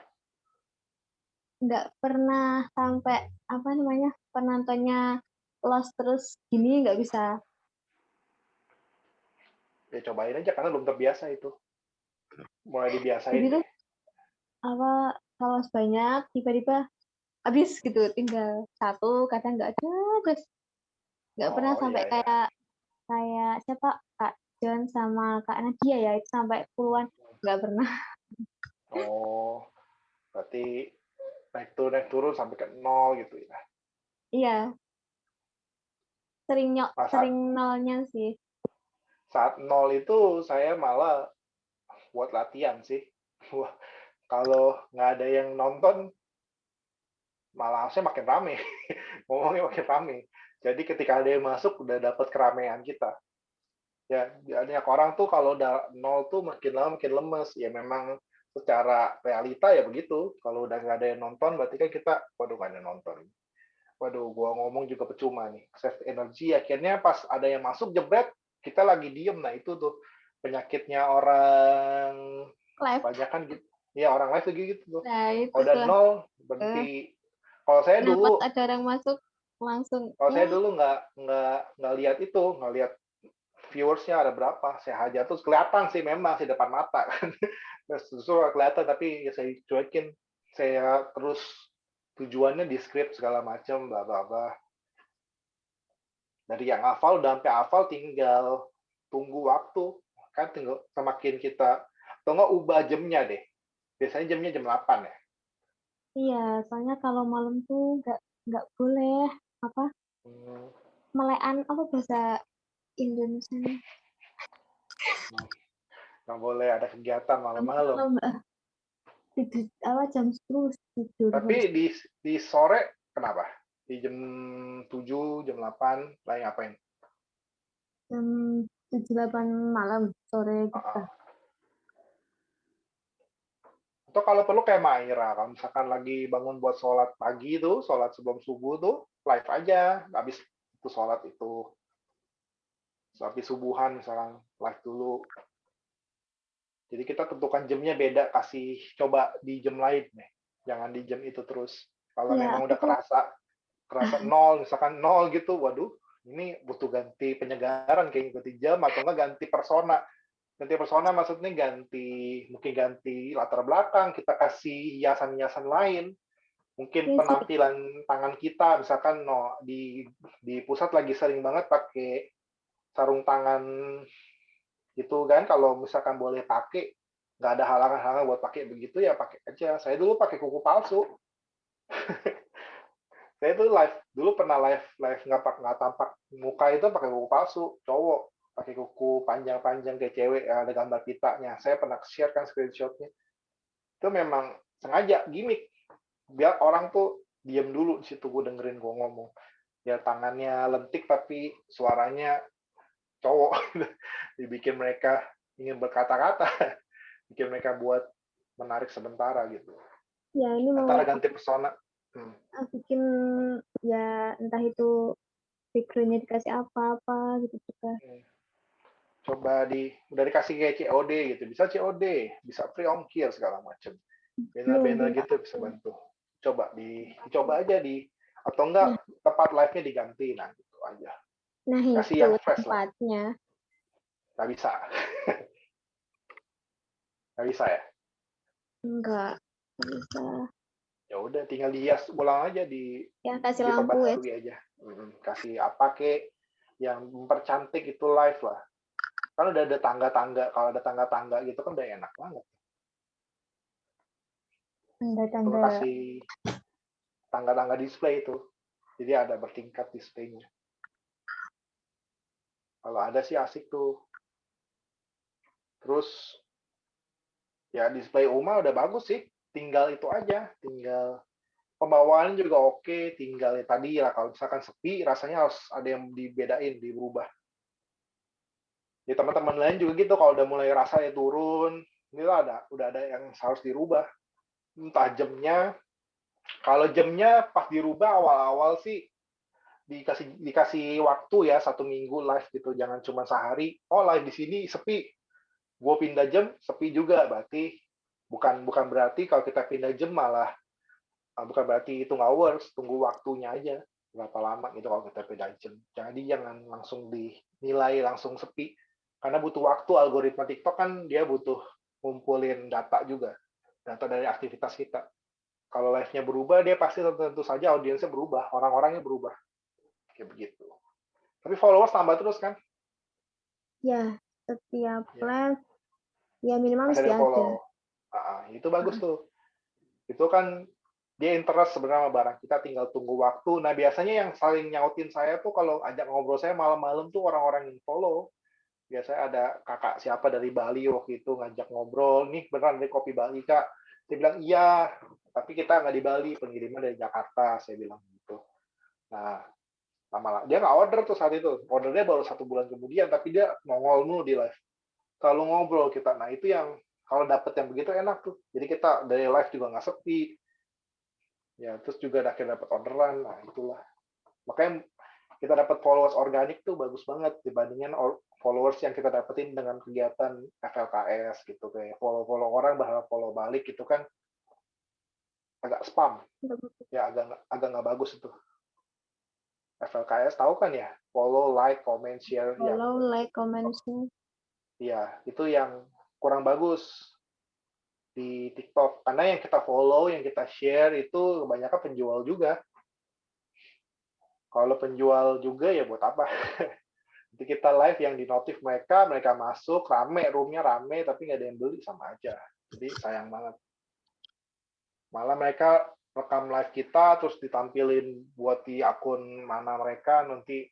nggak pernah sampai apa namanya penontonnya lost terus gini, nggak bisa. Ya cobain aja, karena belum terbiasa itu. Mulai dibiasain Jadi tuh deh. apa kalau banyak tiba-tiba habis gitu, tinggal satu, kadang nggak ada, terus nggak pernah Oh, sampai iya, iya. kayak siapa, Kak John sama Kak Nadia ya, itu sampai puluhan, nggak pernah. Oh, berarti naik turun sampai ke 0 gitu ya. Iya, Nah, sering nolnya sih. saat 0 itu saya malah buat latihan sih. Wah, kalau nggak ada yang nonton, malah saya makin rame. Ngomongnya makin rame. Jadi ketika ada yang masuk, udah dapat keramaian kita. Ya, banyak orang tuh kalau udah 0 tuh makin lama makin lemes. Ya memang secara realita ya begitu. Kalau udah nggak ada yang nonton, berarti kan kita, waduh nggak ada yang nonton. Waduh, gua ngomong juga percuma nih. Save energy, akhirnya pas ada yang masuk, jebret, kita lagi diem. Nah, itu tuh penyakitnya orang Live. banyak kan gitu. Ya, orang live tuh gitu tuh. Nah, itu Kalau udah tuh. 0, berhenti. Kalau saya Nah, dulu, pas ada orang masuk langsung kalau ya saya dulu nggak lihat itu, nggak lihat viewersnya ada berapa. Saya hajar terus kelihatan sih memang sih depan mata kan. Terus justru nggak kelihatan, tapi ya saya cuekin. Saya terus tujuannya di script segala macam, bla bla bla. Dari yang hafal udah sampai hafal, tinggal tunggu waktu. Kan tinggal semakin kita, atau nggak ubah jamnya deh. Biasanya jamnya jam 8 ya. iya, soalnya kalau malam tuh nggak boleh apa Hmm, melekan, apa bahasa Indonesianya, nggak boleh ada kegiatan malam-malam. malam Mbak. Tidur apa jam 10 tidur Tapi harus di sore kenapa? Di jam 7, jam 8, lagi ngapain? jam 7-8 malam sore gitu. Atau kalau perlu kayak Maira, kalau misalkan lagi bangun buat sholat pagi tuh, sholat sebelum subuh tuh, live aja, habis itu sholat itu, habis subuhan misalkan live dulu. Jadi kita tentukan jamnya beda, kasih coba di jam lain nih, jangan di jam itu terus. Kalau Ya memang aku udah tuh kerasa 0, misalkan 0 gitu, waduh, ini butuh ganti penyegaran, kayak ganti jam atau enggak ganti persona. Ganti persona maksudnya mungkin ganti latar belakang, kita kasih hiasan-hiasan lain, mungkin ya sih penampilan tangan kita, misalkan di pusat lagi sering banget pakai sarung tangan gitu kan, kalau misalkan boleh pakai, nggak ada halangan-halangan buat pakai begitu ya pakai aja. Saya dulu pakai kuku palsu. Saya tuh dulu pernah live nggak tampak muka itu pakai kuku palsu, cowok pakai kuku panjang-panjang kayak cewek, ada gambar pitanya. Saya pernah share kan screenshotnya. Itu memang sengaja gimmick biar orang tuh diem dulu di situ, gue dengerin gue ngomong. Ya tangannya lentik tapi suaranya cowok. Dibikin mereka ingin berkata-kata, bikin mereka buat menarik sementara gitu. ya ini mau Antara ganti persona. bikin ya entah itu backgroundnya dikasih apa-apa gitu juga. Coba udah dikasih kayak COD gitu, bisa COD, bisa free ongkir segala macam. Banner-banner Belum gitu bisa bantu. Coba dicoba aja atau enggak tempat live-nya diganti, nah gitu aja. nah Kasih itu yang fresh lah. tempatnya Nggak bisa. Nggak bisa ya? enggak bisa Ya udah tinggal dihias ulang aja, ya kasih lampu ya. diperbarui aja. Kasih apa kek yang mempercantik itu live lah. Kan udah ada tangga-tangga, kalau ada tangga-tangga gitu kan udah enak banget. Terus Tanda-tanda kasih tangga-tangga display itu. Jadi ada bertingkat displaynya. Kalau ada sih asik tuh. Terus ya display Uma udah bagus sih. Tinggal itu aja, tinggal pembawaan juga oke, tinggal tadi lah kalau misalkan sepi rasanya harus ada yang dibedain, dirubah. Ya teman-teman lain juga gitu, kalau udah mulai rasanya turun, inilah udah ada yang harus dirubah. Entah jamnya, kalau jamnya pas dirubah awal-awal sih dikasih waktu ya 1 minggu live gitu, jangan cuma sehari. Oh live di sini sepi, gue pindah jam sepi juga, berarti bukan berarti kalau kita pindah jam malah bukan berarti itu nggak works, tunggu waktunya aja berapa lama gitu kalau kita pindah jam. Jadi jangan langsung dinilai langsung sepi, karena butuh waktu. Algoritma TikTok kan dia butuh ngumpulin data juga, data dari aktivitas kita. Kalau live-nya berubah, dia pasti tentu saja audiensnya berubah, orang-orangnya berubah. Kayak begitu. Tapi followers tambah terus kan? Ya, setiap Ya. live ya minimal Masih mesti ada yang ada. follow. Itu bagus tuh. Itu kan dia interest sebenarnya sama barang kita, tinggal tunggu waktu. Nah, biasanya yang saling nyautin saya tuh kalau ajak ngobrol saya malam-malam tuh orang-orang yang follow. Biasanya ada kakak siapa dari Bali waktu itu ngajak ngobrol, nih beneran dari Kopi Bali, Kak. Saya bilang, iya, tapi kita nggak di Bali, pengiriman dari Jakarta, saya bilang gitu. Nah, lama-lama dia nggak order tuh saat itu, ordernya baru 1 bulan kemudian, tapi dia nongol mulu di live, kalau ngobrol kita. Nah itu yang kalau dapet yang begitu enak tuh, jadi kita dari live juga nggak sepi ya, terus juga akhirnya dapat orderan. Nah itulah makanya kita dapat followers organik tuh bagus banget dibandingin followers yang kita dapetin dengan kegiatan FLKS gitu, kayak follow orang berharap follow balik gitu kan, agak spam ya, agak nggak bagus itu. FLKS tahu kan ya, follow, like, comment, share, yang Follow, like, comment, share. ya itu yang kurang bagus di TikTok, karena yang kita follow, yang kita share itu kebanyakan penjual juga. Kalau penjual juga ya buat apa? Nanti kita live yang di notif mereka masuk rame, roomnya rame, tapi nggak ada yang beli, sama aja. Jadi sayang banget. Malah mereka rekam live kita terus ditampilin buat di akun mana mereka, nanti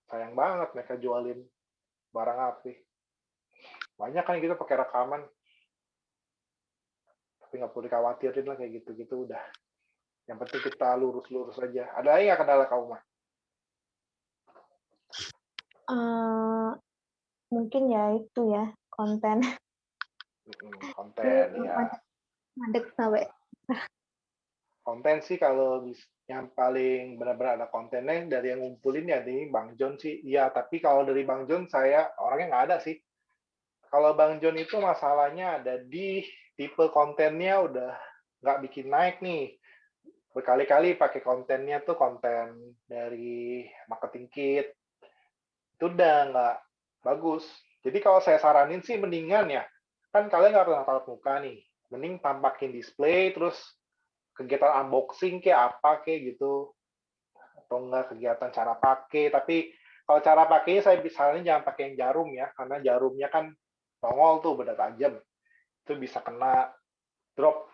sayang banget mereka jualin barang api. Banyak kan gitu pakai rekaman, tapi nggak perlu dikhawatirin lah kayak gitu-gitu, udah. Yang penting kita lurus-lurus aja. Ada lagi nggak kendala kamu, Mah? Mungkin ya itu ya, konten. Konten, ya. Mandek sampai. Konten sih kalau yang paling benar-benar ada kontennya dari yang ngumpulin ya ini Bang John sih. Iya, tapi kalau dari Bang John saya orangnya nggak ada sih. Kalau Bang John itu masalahnya ada di tipe kontennya udah nggak bikin naik nih. Berkali-kali pakai kontennya tuh konten dari marketing kit. Itu udah nggak bagus. Jadi kalau saya saranin sih mendingan ya, kan kalian nggak pernah tatap muka nih. Mending tampakin display, terus kegiatan unboxing kayak apa kayak gitu, atau enggak kegiatan cara pakai. Tapi kalau cara pakainya saya misalnya jangan pakai yang jarum ya, karena jarumnya kan nongol tuh benda tajam, itu bisa kena drop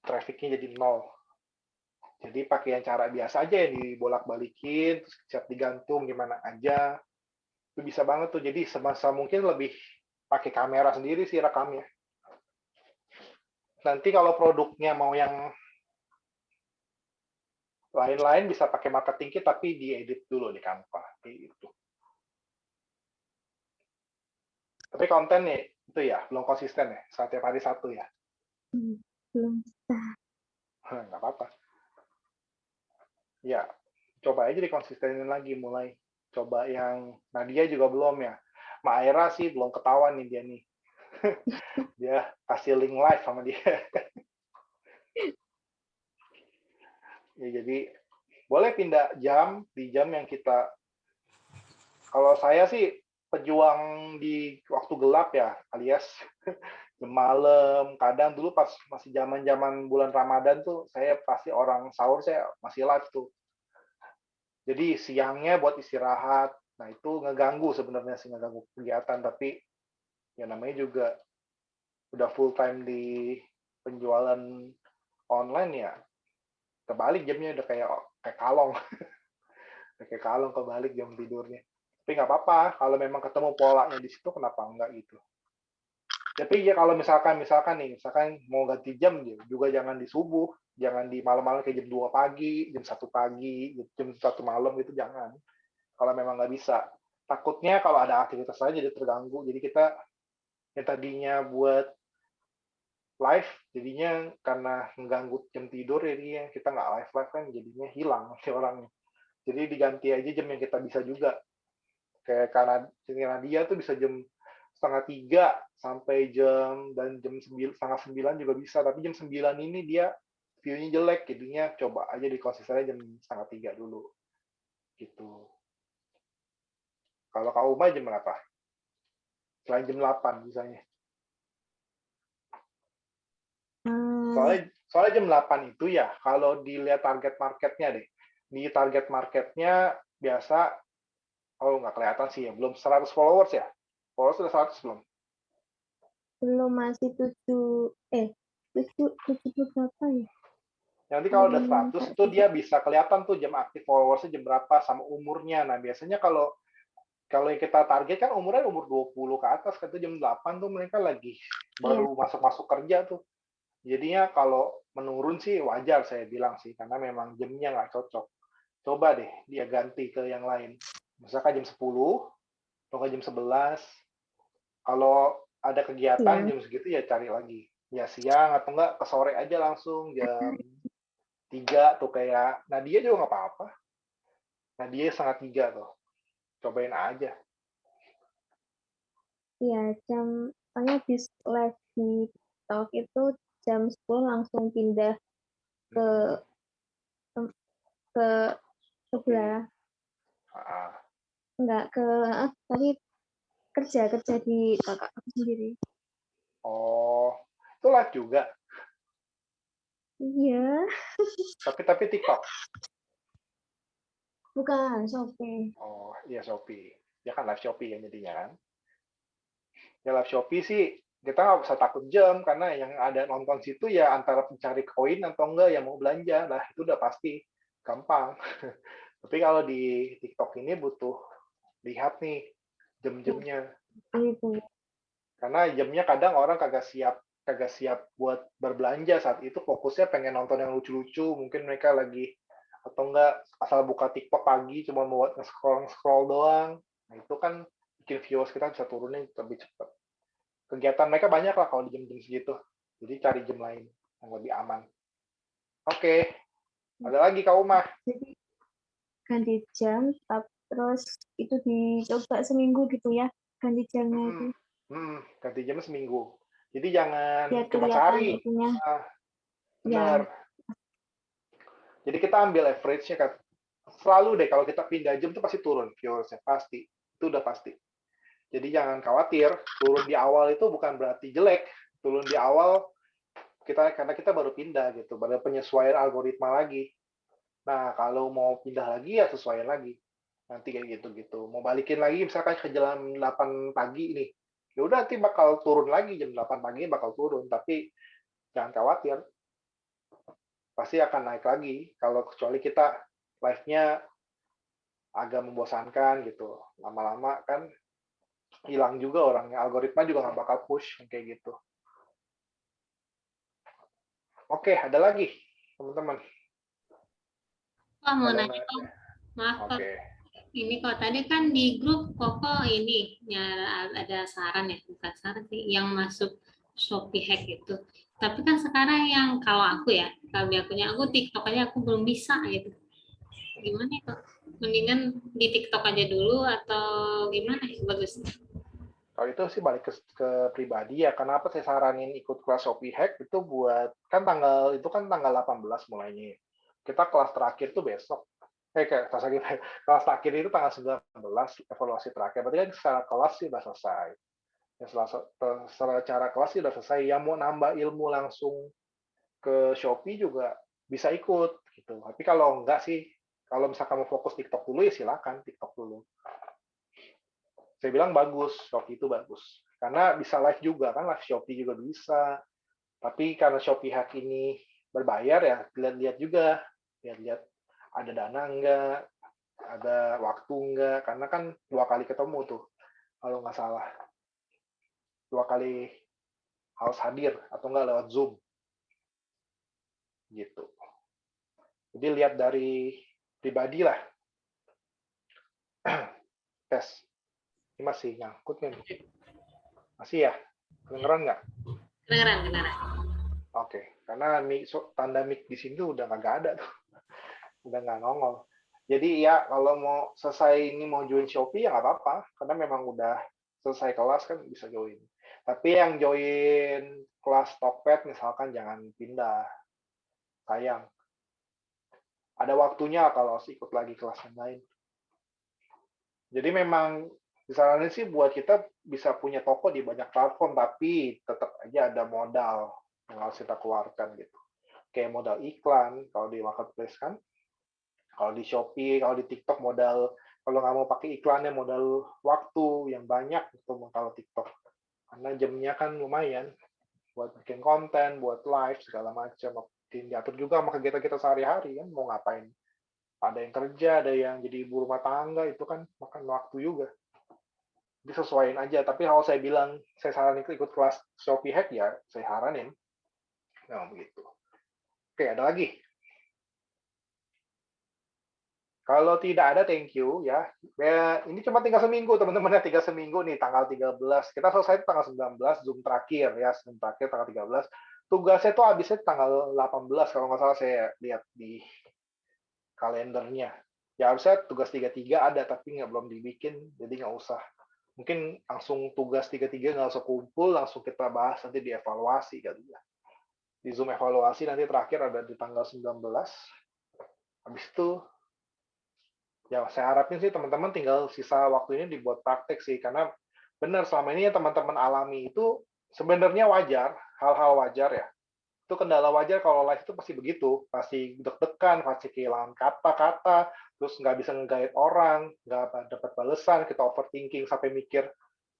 trafficnya jadi 0. Jadi pakai yang cara biasa aja yang dibolak-balikin, terus siap digantung gimana aja, itu bisa banget tuh. Jadi semasa mungkin lebih pakai kamera sendiri sih rekamnya. Nanti kalau produknya mau yang lain-lain bisa pakai marketing kit tapi diedit dulu di Canva gitu. Tapi konten nih itu ya belum konsisten ya, setiap hari satu ya. Belum. Nggak apa-apa. Ya, coba aja dikonsistenin lagi, mulai coba yang Nadia juga belum ya. Mbak Aira sih belum ketahuan nih dia nih. Dia kasih link live sama dia. Ya, jadi boleh pindah jam di jam yang kita. Kalau saya sih pejuang di waktu gelap ya, alias jam malam. Kadang dulu pas masih zaman-zaman bulan Ramadan tuh saya pasti orang sahur saya masih live tuh. Jadi siangnya buat istirahat. Nah, itu ngeganggu sebenarnya sih, ngeganggu kegiatan, tapi ya namanya juga udah full time di penjualan online ya. Kebalik jamnya udah kayak kalong. Kayak kalong kebalik jam tidurnya. Tapi nggak apa-apa, kalau memang ketemu polanya di situ kenapa enggak gitu. Tapi ya kalau misalkan mau ganti jam juga jangan di subuh, jangan di malam-malam kayak jam 2 pagi, jam 1 pagi, jam 1 malam gitu jangan. Kalau memang nggak bisa. Takutnya kalau ada aktivitas lain jadi terganggu. Jadi kita yang tadinya buat live, jadinya karena mengganggu jam tidur, jadinya kita nggak live kan, jadinya hilang si orangnya. Jadi diganti aja jam yang kita bisa juga. Kayak karena dia tuh bisa jam 2:30 sampai jam 8:30 juga bisa. Tapi jam 9 ini dia view-nya jelek, jadinya coba aja dikonsistennya jam 2:30 dulu. Gitu. Kalau Kak Uma jam berapa? Selain jam 8 misalnya. Soalnya jam 8 itu ya, kalau dilihat target marketnya deh. Di target marketnya biasa, nggak kelihatan sih ya, belum 100 followers ya? Followers sudah 100 belum? Belum, masih 7 berapa ya? Nanti kalau udah 100 itu dia bisa kelihatan tuh jam aktif followersnya jam berapa sama umurnya. Nah, biasanya kalau yang kita target kan umurnya umur 20 ke atas, kan itu jam 8 tuh mereka lagi baru masuk kerja tuh. Jadinya kalau menurun sih wajar saya bilang sih, karena memang jamnya nggak cocok. Coba deh dia ganti ke yang lain. Misalkan jam 10, atau jam 11. Kalau ada kegiatan jam segitu ya cari lagi. Ya siang atau enggak ke sore aja langsung jam 3 tuh kayak Nadia juga nggak apa-apa. Nadia 2:30 tuh. Cobain aja. Iya, soalnya habis live di TikTok itu jam 10 langsung pindah ke sebelah. Enggak ke tadi kerja di kakak aku sendiri. Oh, itu live juga. Iya. Tapi TikTok. Bukan, Shopee. Oh, iya Shopee. Ya kan live Shopee kan jadinya kan. Ya live Shopee sih kita nggak usah takut jam, karena yang ada nonton situ ya antara pencari koin atau enggak yang mau belanja. Nah, itu udah pasti gampang. Tapi kalau di TikTok ini butuh lihat nih jam-jamnya. Itu. Karena jamnya kadang orang kagak siap buat berbelanja saat itu, fokusnya pengen nonton yang lucu-lucu, mungkin mereka lagi atau enggak asal buka TikTok pagi cuma buat nge-scroll doang. Nah, itu kan bikin viewers kita bisa turunin lebih cepat. Kegiatan mereka banyak lah kalau di jam-jam segitu. Jadi cari jam lain yang lebih aman. Oke. Ada lagi Kak Uma? Jadi ganti jam, terus itu dicoba seminggu gitu ya, ganti jamnya itu. Ganti jam seminggu. Jadi jangan Biar cuma kelihatan cari. itunya. Benar. Jadi kita ambil average-nya kan. Selalu deh kalau kita pindah jam itu pasti turun viewersnya, pasti. Itu udah pasti. Jadi jangan khawatir, turun di awal itu bukan berarti jelek. Turun di awal karena kita baru pindah gitu, baru penyesuaian algoritma lagi. Nah, kalau mau pindah lagi ya sesuaiin lagi. Nanti kayak gitu-gitu. Mau balikin lagi misalkan ke jam 8 pagi nih. Ya udah nanti bakal turun lagi jam 8 pagi bakal turun, tapi jangan khawatir. Pasti akan naik lagi kalau kecuali kita live-nya agak membosankan gitu. Lama-lama kan hilang juga orangnya. Algoritma juga nggak bakal push kayak gitu. Oke, ada lagi teman-teman. Pak mau nanya kok, maaf Pak. Ini kok tadi kan di grup Koko ini ya ada saran ya, bukan saran sih, yang masuk Shopee Hack itu. Tapi kan sekarang yang kalau aku ya, kalau akunnya aku TikTok aja aku belum bisa gitu. Gimana ya kok? Mendingan di TikTok aja dulu atau gimana ya bagusnya? Kalau itu sih balik ke pribadi ya. Kenapa saya saranin ikut kelas Shopee Hack itu buat kan tanggal 18 mulainya. Kita kelas terakhir tuh besok. Kelas terakhir itu tanggal 19 evaluasi terakhir. Berarti kan secara kelas sih udah selesai. Ya, secara kelas sih udah selesai. Yang mau nambah ilmu langsung ke Shopee juga bisa ikut gitu. Tapi kalau enggak sih, kalau misalkan mau fokus TikTok dulu ya silakan TikTok dulu. Saya bilang bagus, Shopee itu bagus. Karena bisa live juga kan, live Shopee juga bisa. Tapi karena Shopee Hack ini berbayar ya, lihat-lihat juga. Lihat-lihat ada dana enggak, ada waktu enggak. Karena kan 2 kali ketemu tuh, kalau nggak salah. 2 kali harus hadir, atau enggak lewat Zoom. Gitu. Jadi lihat dari pribadi lah. Tes. Ini masih nyangkut nih. Masih ya? Kedengeran nggak? Kedengeran. Oke, karena tanda mic di sini tuh udah nggak ada tuh, udah nggak nongol. Jadi ya kalau mau selesai ini mau join Shopee ya nggak apa-apa, karena memang udah selesai kelas kan bisa join. Tapi yang join kelas Tokped misalkan jangan pindah, sayang. Ada waktunya kalau harus ikut lagi kelas yang lain. Jadi memang misalnya sih buat kita bisa punya toko di banyak platform, tapi tetap aja ada modal yang harus kita keluarkan gitu. Kayak modal iklan kalau di marketplace kan, kalau di Shopee, kalau di TikTok modal, kalau nggak mau pakai iklannya modal waktu yang banyak gitu kalau TikTok. Karena jamnya kan lumayan buat bikin konten, buat live segala macam. Diatur juga sama kegiatan kita sehari-hari kan mau ngapain. Ada yang kerja, ada yang jadi ibu rumah tangga, itu kan makan waktu juga. Jadi sesuaiin aja. Tapi kalau saya bilang, saya saranin ikut kelas Shopee Hack, ya saya saranin. Nah, begitu. Oke, ada lagi? Kalau tidak ada, thank you ya. Ini cuma tinggal seminggu, teman-teman ya. Tinggal seminggu nih, tanggal 13. Kita selesai tanggal 19, Zoom terakhir ya. Zoom terakhir tanggal 13. Tugasnya tuh habisnya tanggal 18, kalau nggak salah saya lihat di kalendernya. Ya harusnya tugas 33 ada, tapi belum dibikin, jadi nggak usah. Mungkin langsung tugas 33 nggak usah kumpul, langsung kita bahas nanti dievaluasi kali ya. Di Zoom evaluasi nanti terakhir ada di tanggal 19. Habis itu, ya saya harapin sih teman-teman tinggal sisa waktu ini dibuat praktek sih, karena benar selama ini yang teman-teman alami itu sebenarnya wajar, hal-hal wajar ya. Itu kendala wajar kalau live itu pasti begitu, pasti deg-degan, pasti kehilangan kata-kata, terus nggak bisa nge-guide orang, nggak dapat balesan, kita overthinking sampai mikir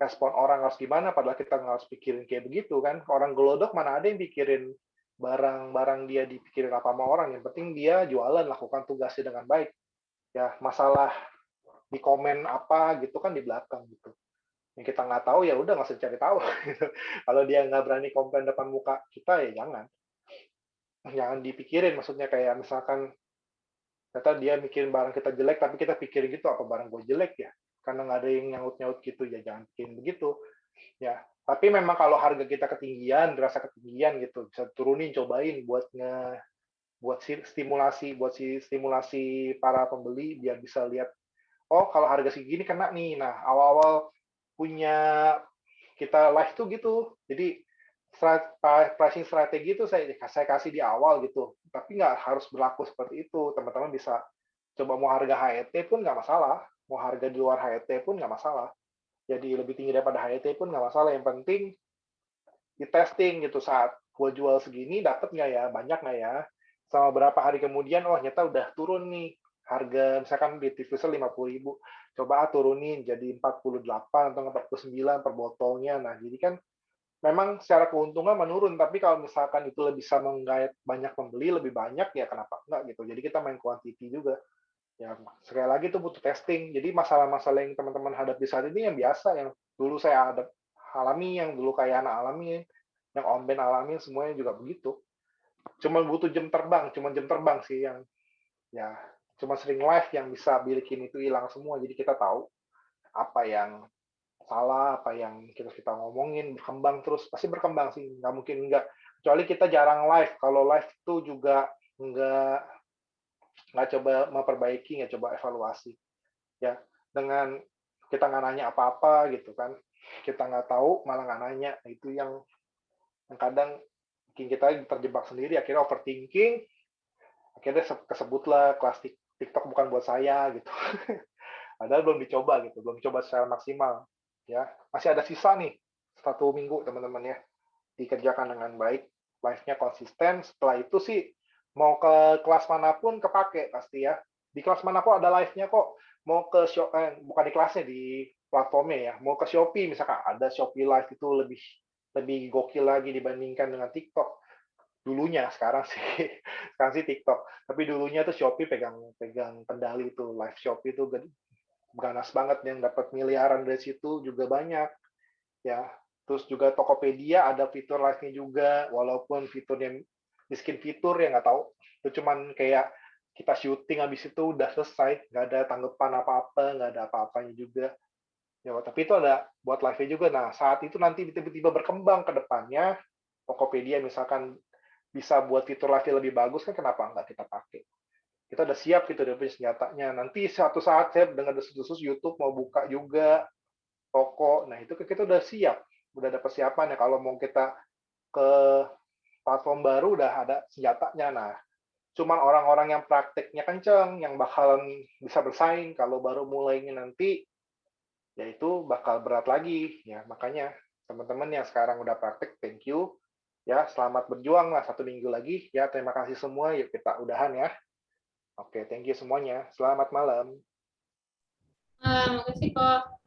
respon orang harus gimana, padahal kita nggak harus pikirin kayak begitu kan. Orang gelodok mana ada yang pikirin barang-barang dia dipikirin apa sama orang, yang penting dia jualan, lakukan tugasnya dengan baik. Ya, masalah di komen apa gitu kan di belakang gitu. Yang kita nggak tahu ya udah nggak usah cari tahu. Kalau dia nggak berani komplain depan muka kita ya jangan dipikirin, maksudnya kayak misalkan ternyata dia mikirin barang kita jelek tapi kita pikirin gitu apa barang gue jelek ya karena nggak ada yang nyaut-nyaut gitu, ya jangan bikin begitu ya. Tapi memang kalau harga kita ketinggian, dirasa ketinggian gitu, bisa turunin, cobain buat stimulasi para pembeli biar bisa lihat, oh kalau harga segini kena nih. Nah, awal-awal punya kita live tuh gitu, jadi pricing strategi itu saya kasih di awal gitu, tapi nggak harus berlaku seperti itu. Teman-teman bisa coba, mau harga HET pun nggak masalah, mau harga di luar HET pun nggak masalah, jadi lebih tinggi daripada HET pun nggak masalah, yang penting di testing gitu, saat gua jual segini dapat nggak ya, banyak nggak ya, sama berapa hari kemudian oh ternyata udah turun nih harga, misalkan di diffuser 50.000, coba turunin jadi 48 atau 49 per botolnya. Nah jadi kan memang secara keuntungan menurun, tapi kalau misalkan itu bisa menggait banyak pembeli, lebih banyak, ya kenapa enggak gitu. Jadi kita main quantity juga. Ya, sekali lagi itu butuh testing. Jadi masalah-masalah yang teman-teman hadapi saat ini yang biasa, yang dulu saya alami, yang dulu kayak anak alami, yang Om Ben alami, semuanya juga begitu. Cuma butuh jam terbang sih yang ya cuma sering live yang bisa bikin itu hilang semua. Jadi kita tahu apa yang salah, apa yang kita ngomongin, berkembang terus, pasti berkembang sih, nggak mungkin enggak. Kecuali kita jarang live. Kalau live itu juga nggak coba memperbaiki, nggak coba evaluasi. Ya, dengan kita nggak nanya apa-apa gitu kan, kita nggak tahu malah nggak nanya, itu yang kadang bikin kita terjebak sendiri, akhirnya overthinking, akhirnya kesebutlah kelas TikTok bukan buat saya gitu. Padahal belum dicoba gitu, belum coba secara maksimal. Ya, masih ada sisa nih 1 minggu teman-teman ya, dikerjakan dengan baik, live-nya konsisten. Setelah itu sih mau ke kelas manapun kepake pasti ya. Di kelas manapun ada live-nya kok. Mau ke bukan di kelasnya, di platformnya ya. Mau ke Shopee misalkan ada Shopee Live, itu lebih gokil lagi dibandingkan dengan TikTok. Dulunya, sekarang sih TikTok. Tapi dulunya tuh Shopee pegang kendali itu, live Shopee itu ganas banget, yang dapat miliaran dari situ juga banyak ya. Terus juga Tokopedia ada fitur live-nya juga, walaupun fiturnya miskin fitur ya, nggak tahu, itu cuman kayak kita syuting habis itu udah selesai, nggak ada tanggapan apa-apa, nggak ada apa-apanya juga Ya, tapi itu ada buat live juga. Nah, saat itu nanti tiba-tiba berkembang ke depannya, Tokopedia misalkan bisa buat fitur live lebih bagus, kan kenapa nggak kita pakai? Kita udah siap gitu udah punya senjatanya. Nanti suatu saat saya dengar desas-desus YouTube mau buka juga toko. Nah, itu kita udah siap, udah ada persiapan ya. Kalau mau kita ke platform baru udah ada senjatanya. Nah, cuman orang-orang yang prakteknya kenceng yang bakalan bisa bersaing. Kalau baru mulainya nanti, ya itu bakal berat lagi. Ya, makanya teman-teman yang sekarang udah praktek, thank you. Ya, selamat berjuang lah 1 minggu lagi. Ya, terima kasih semua. Yuk kita udahan ya. Oke, thank you semuanya. Selamat malam. Makasih kok.